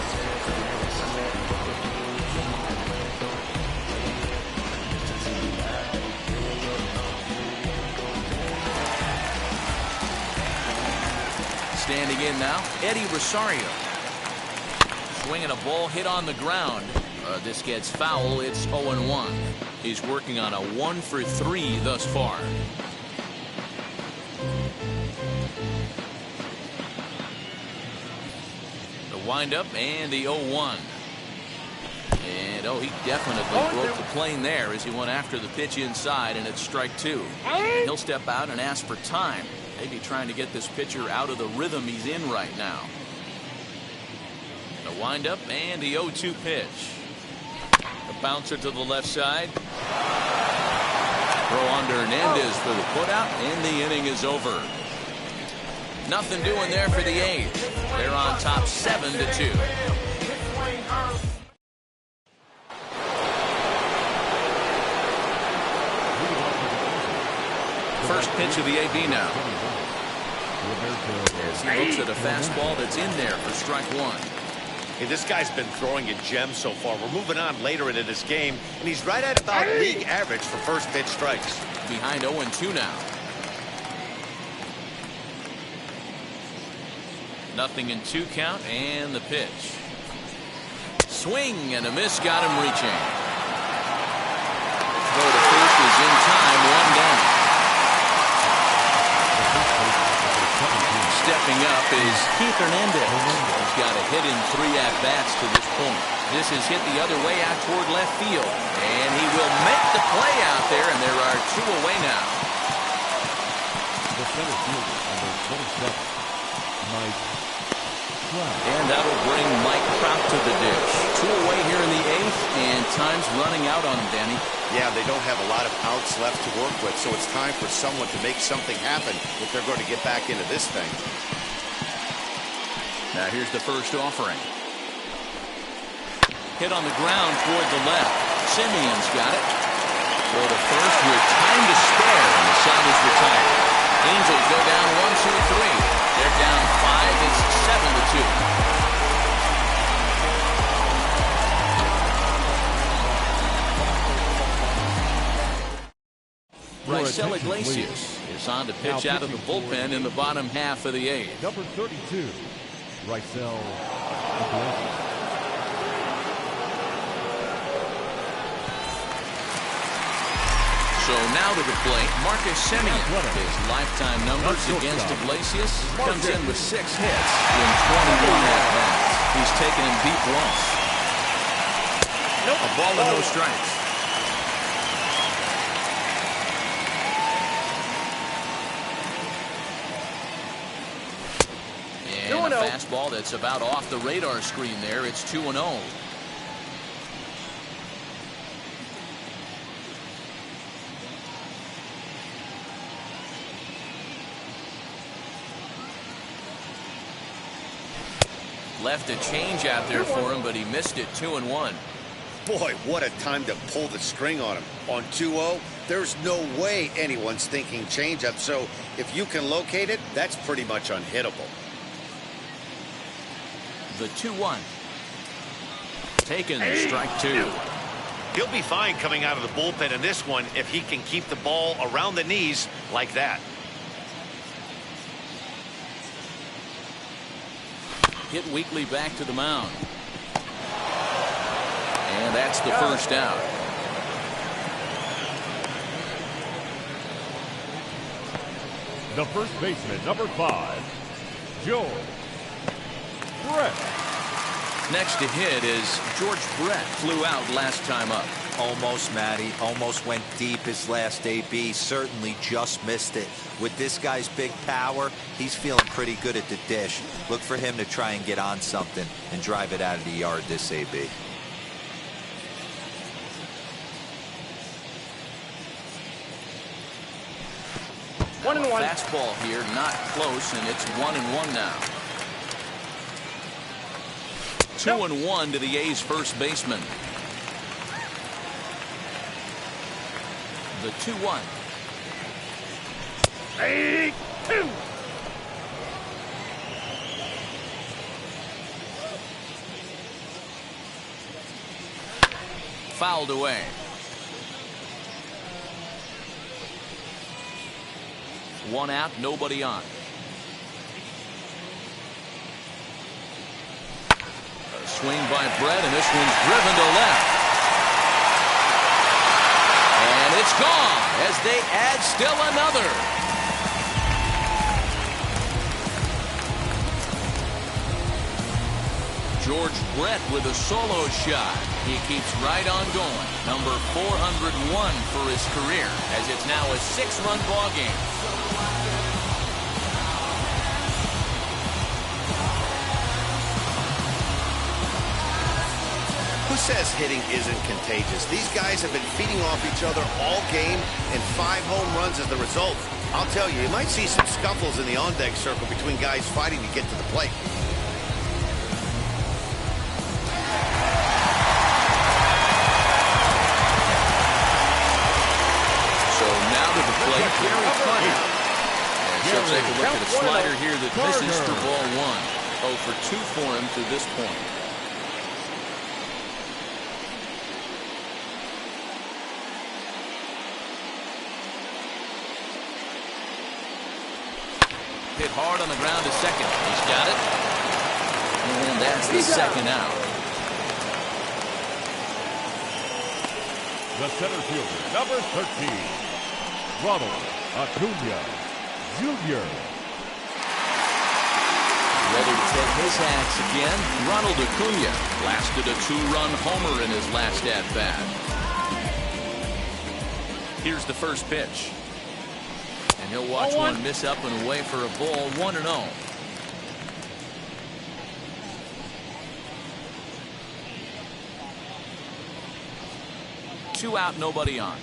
Standing in now, Eddie Rosario. Swinging a ball hit on the ground. This gets foul. It's 0-1. He's working on a 1 for 3 thus far. The windup and the 0-1. And he definitely broke the plane there as he went after the pitch inside, and it's strike 2. He'll step out and ask for time. Maybe trying to get this pitcher out of the rhythm he's in right now. The windup and the 0-2 pitch. A bouncer to the left side. Throw under Hernandez for the putout, and the inning is over. Nothing doing there for the A's. They're on top 7-2. First pitch of the AB now. As he looks at a fastball that's in there for strike 1. Hey, this guy's been throwing a gem so far. We're moving on later into this game, and he's right at about league average for first pitch strikes. Behind 0-2 now. Nothing in 2 count, and the pitch. Swing and a miss, got him reaching. Throw to first is in time, 1 down. Stepping up is Keith Hernandez. He's got a hit in 3 at-bats to this point. This is hit the other way out toward left field. And he will make the play out there, and there are 2 away now. The center fielder, number 27, Mike Trout. And that'll bring Mike Trout to the dish. 2 away here in the 8th, and time's running out on him, Danny. Yeah, they don't have a lot of outs left to work with, so it's time for someone to make something happen if they're going to get back into this thing. Now here's the first offering. Hit on the ground toward the left. Simeon's got it. For the first with time to spare, and the side is retired. Angels go down 1, 2, 3. They're down 5. It's 7-2. Raisel Iglesias is on to pitch out of the bullpen in the bottom half of the 8th. Number 32, Raisel Iglesias. So now to the plate, Marcus Semien. His lifetime numbers against Iglesias comes in with 6 hits in 21 at-bats. He's taken him deep once. A ball and no strikes. And a fastball that's about off the radar screen there. It's 2-0. Left a change out there for him, but he missed it. 2-1. Boy, what a time to pull the string on him. On 2-0, there's no way anyone's thinking changeup. So if you can locate it, that's pretty much unhittable. The 2-1. Taken, strike two. He'll be fine coming out of the bullpen in this one if he can keep the ball around the knees like that. Hit weakly back to the mound. And that's the first out. The first baseman, number 5, George Brett. Next to hit is George Brett. Flew out last time up. Almost, Matty. Almost went deep his last AB. Certainly just missed it. With this guy's big power, he's feeling pretty good at the dish. Look for him to try and get on something and drive it out of the yard this AB. One and one. Fastball here, not close, and it's 1-1 now. 2-1 to the A's first baseman. The 2-1. 8-2. Fouled away. One out, nobody on. A swing by Brett, and this one's driven to left. And it's gone as they add still another. George Brett with a solo shot. He keeps right on going. Number 401 for his career, as it's now a 6-run ball game. Who says hitting isn't contagious? These guys have been feeding off each other all game, and 5 home runs as the result. I'll tell you, you might see some scuffles in the on-deck circle between guys fighting to get to the plate. So now to the plate, Gary Carter. And she'll take a look at a slider here that misses for ball 1. 0 for 2 for him to this point. Hit hard on the ground to second. He's got it. And that's the second out. The center fielder, number 13, Ronald Acuna Jr. Ready to take his hacks again. Ronald Acuna blasted a 2-run homer in his last at-bat. Here's the first pitch. And he'll watch one miss up and away for a ball. 1-0. Two out, nobody on.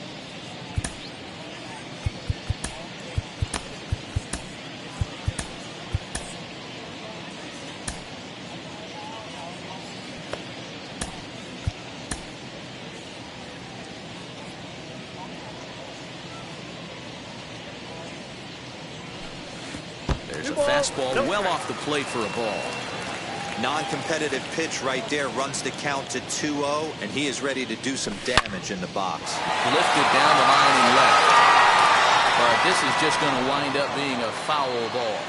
There's a fastball well off the plate for a ball. Non-competitive pitch right there, runs the count to 2-0, and he is ready to do some damage in the box. Lifted down the line and left. But this is just going to wind up being a foul ball.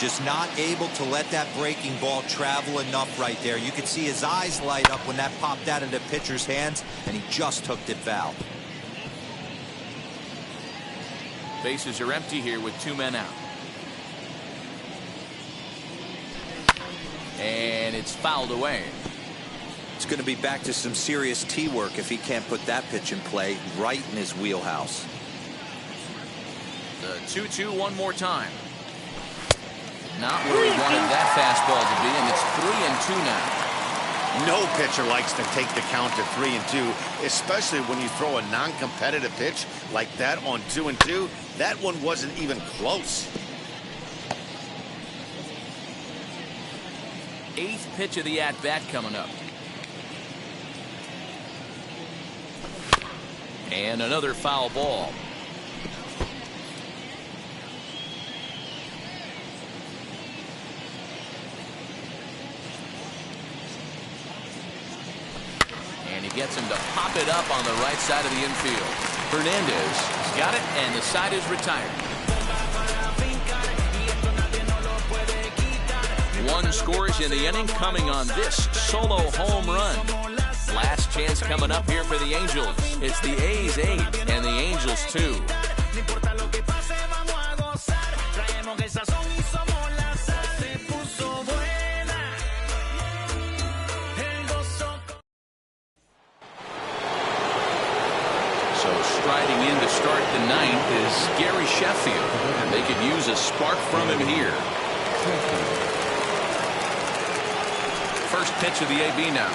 Just not able to let that breaking ball travel enough right there. You could see his eyes light up when that popped out of the pitcher's hands, and he just hooked it foul. Bases are empty here with 2 men out. And it's fouled away. It's going to be back to some serious tee work if he can't put that pitch in play right in his wheelhouse. The 2-2 one more time. Not where he wanted that fastball to be, and it's 3-2 now. No pitcher likes to take the count to 3-2, especially when you throw a non-competitive pitch like that on 2-2. That one wasn't even close. 8th pitch of the at-bat coming up. And another foul ball. And he gets him to pop it up on the right side of the infield. Hernandez has got it, and the side is retired. One scores in the inning coming on this solo home run. Last chance coming up here for the Angels. It's the A's 8 and the Angels 2. So striding in to start the ninth is Gary Sheffield, and they could use a spark from him here. First pitch of the AB now.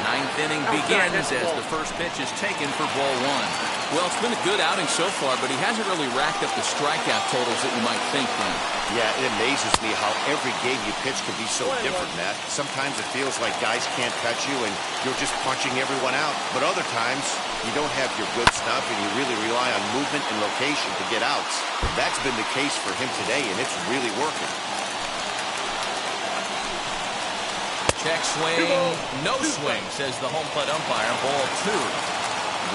Ninth inning begins as the first pitch is taken for ball one. Well, it's been a good outing so far, but he hasn't really racked up the strikeout totals that you might think, Dan. Yeah, it amazes me how every game you pitch can be so different, Matt. Sometimes it feels like guys can't touch you and you're just punching everyone out. But other times, you don't have your good stuff and you really rely on movement and location to get outs. That's been the case for him today, and it's really working. Check swing, no swing, says the home plate umpire. Ball two.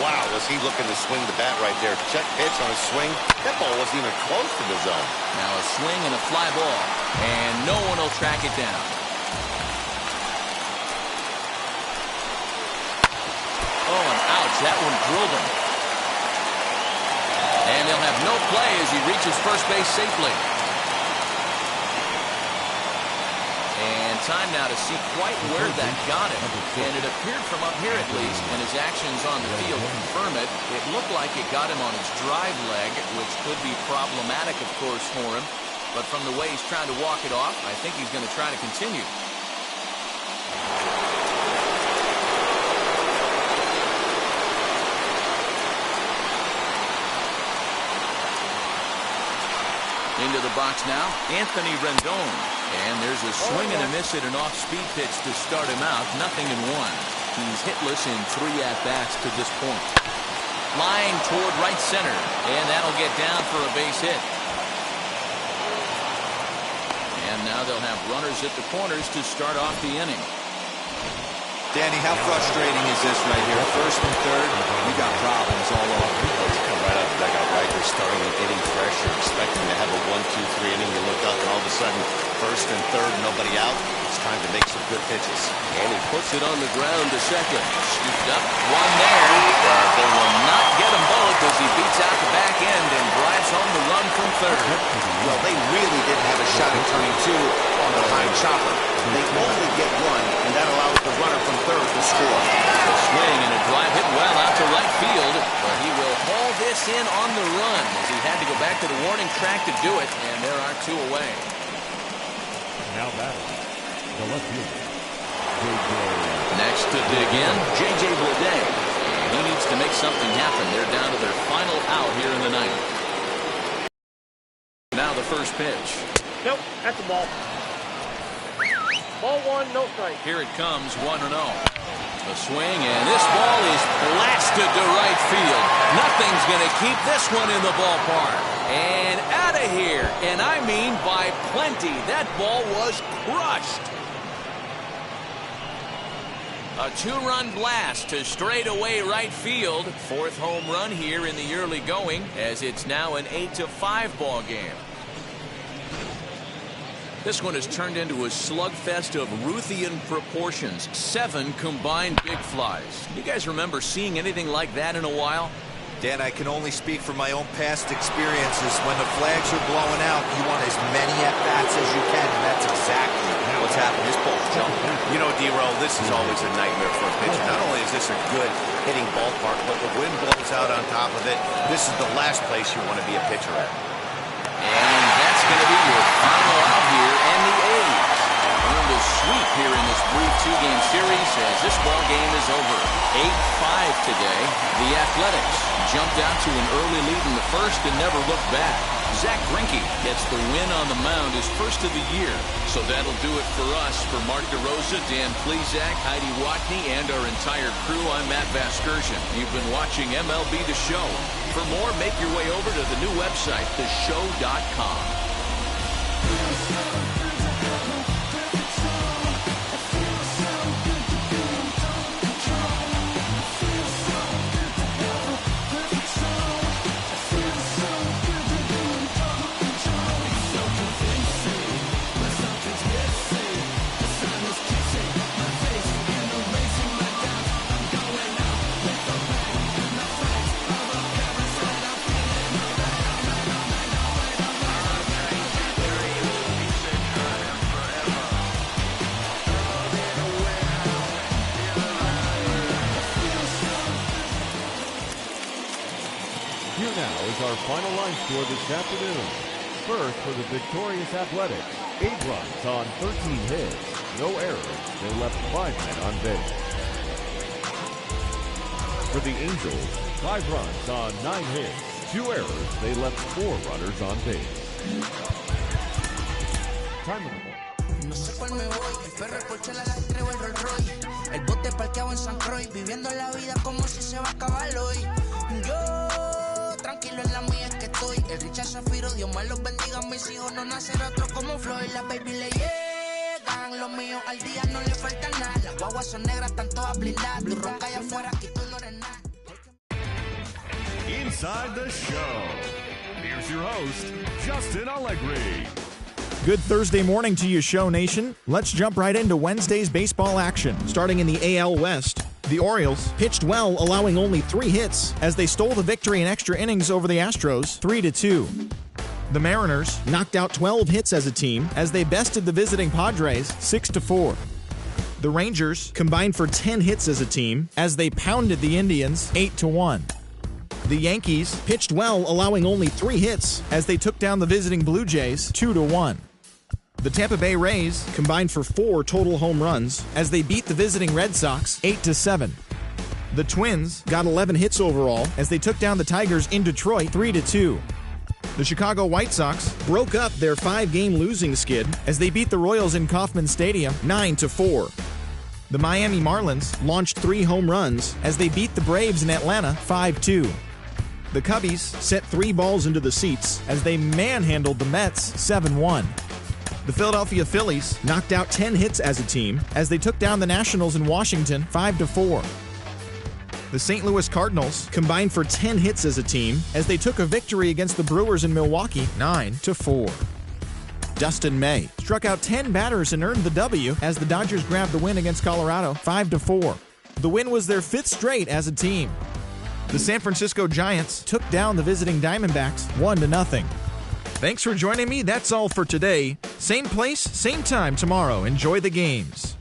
Wow, was he looking to swing the bat right there. Check pitch on a swing. That ball wasn't even close to the zone. Now a swing and a fly ball, and no one will track it down. Oh, and ouch, that one drilled him. And they'll have no play as he reaches first base safely. And time now to see quite where that got him. And it appeared from up here at least, and his actions on the field confirm it. It looked like it got him on his drive leg, which could be problematic, of course, for him. But from the way he's trying to walk it off, I think he's going to try to continue. Into the box now, Anthony Rendon. And there's a swing and a miss at an off-speed pitch to start him out. 0-1. He's hitless in 3 at-bats to this point. Flying toward right center, and that'll get down for a base hit. And now they'll have runners at the corners to start off the inning. Danny, how frustrating is this right here? First and third, you got problems all over. Let's come right out of the dugout, right? They're starting an inning fresh. You're expecting to have a 1-2-3 inning. You look up, and all of a sudden, first and third, nobody out. It's time to make some good pitches. And he puts it on the ground to second. Scooped up, one there. They will not get them both as he beats out the back end and drives home the run from third. Well, they really didn't have a shot at turning two on the high chopper. They only get one, and that allows the runner from third to score. A swing and a drive hit well out to right field, but he will haul this in on the run as he had to go back to the warning track to do it, and there are 2 away. Now batting, the left fielder, Next to dig in, J.J. Bleday. He needs to make something happen. They're down to their final out here in the ninth. Now the first pitch. Nope, that's a ball. Ball one, no strike. Here it comes, 1-0. The swing, and this ball is blasted to right field. Nothing's going to keep this one in the ballpark. And out of here, and I mean by plenty. That ball was crushed. A 2-run blast to straightaway right field. 4th home run here in the early going, as it's now an 8-5 ball game. This one has turned into a slugfest of Ruthian proportions. 7 combined big flies. You guys remember seeing anything like that in a while? Dan, I can only speak from my own past experiences. When the flags are blowing out, you want as many at-bats as you can, and that's exactly what's happened. This ball's jumping. You know, D-Roll, this is always a nightmare for a pitcher. Not only is this a good hitting ballpark, but the wind blows out on top of it. This is the last place you want to be a pitcher at. And that's going to be your final out here, and the A's earned a sweep here in this brief 2-game series as this ball game is over. 8-5 today. The Athletics jumped out to an early lead in the first and never looked back. Zach Greinke gets the win on the mound, his first of the year. So that'll do it for us. For Mark DeRosa, Dan Plesac, Heidi Watney, and our entire crew, I'm Matt Vasgersian. You've been watching MLB The Show. For more, make your way over to the new website, theshow.com. Here now is our final line score this afternoon. First, for the victorious Athletics, 8 runs on 13 hits, no errors. They left 5 men on base. For the Angels, 5 runs on 9 hits, 2 errors. They left 4 runners on base. Time of the ball. No sé cuál me voy, el perro, el Porsche, la Lastre o el Rolls Royce. El bote parqueado en San Croix, viviendo la vida como si se va a acabar hoy. Yo, tranquilo en la mía es que estoy. El Richard Zafiro, Dios más los bendiga. Mis hijos no nacerá otro como Floyd. Las baby le llegan, los míos al día no le falta nada. Las guaguas son negras, están todas blindadas. Tu ronca allá afuera, aquí tú no eres nada. Inside the show, here's your host, Justin Allegri. Good Thursday morning to you, Show Nation. Let's jump right into Wednesday's baseball action. Starting in the AL West, the Orioles pitched well, allowing only 3 hits as they stole the victory in extra innings over the Astros, 3-2. The Mariners knocked out 12 hits as a team as they bested the visiting Padres, 6-4. The Rangers combined for 10 hits as a team as they pounded the Indians, 8-1. The Yankees pitched well, allowing only 3 hits as they took down the visiting Blue Jays, 2-1. The Tampa Bay Rays combined for 4 total home runs as they beat the visiting Red Sox 8-7. The Twins got 11 hits overall as they took down the Tigers in Detroit 3-2. The Chicago White Sox broke up their 5-game losing skid as they beat the Royals in Kauffman Stadium 9-4. The Miami Marlins launched 3 home runs as they beat the Braves in Atlanta 5-2. The Cubbies set 3 balls into the seats as they manhandled the Mets 7-1. The Philadelphia Phillies knocked out 10 hits as a team as they took down the Nationals in Washington 5-4. The St. Louis Cardinals combined for 10 hits as a team as they took a victory against the Brewers in Milwaukee 9-4. Dustin May struck out 10 batters and earned the W as the Dodgers grabbed the win against Colorado 5-4. The win was their 5th straight as a team. The San Francisco Giants took down the visiting Diamondbacks 1-0. Thanks for joining me. That's all for today. Same place, same time tomorrow. Enjoy the games.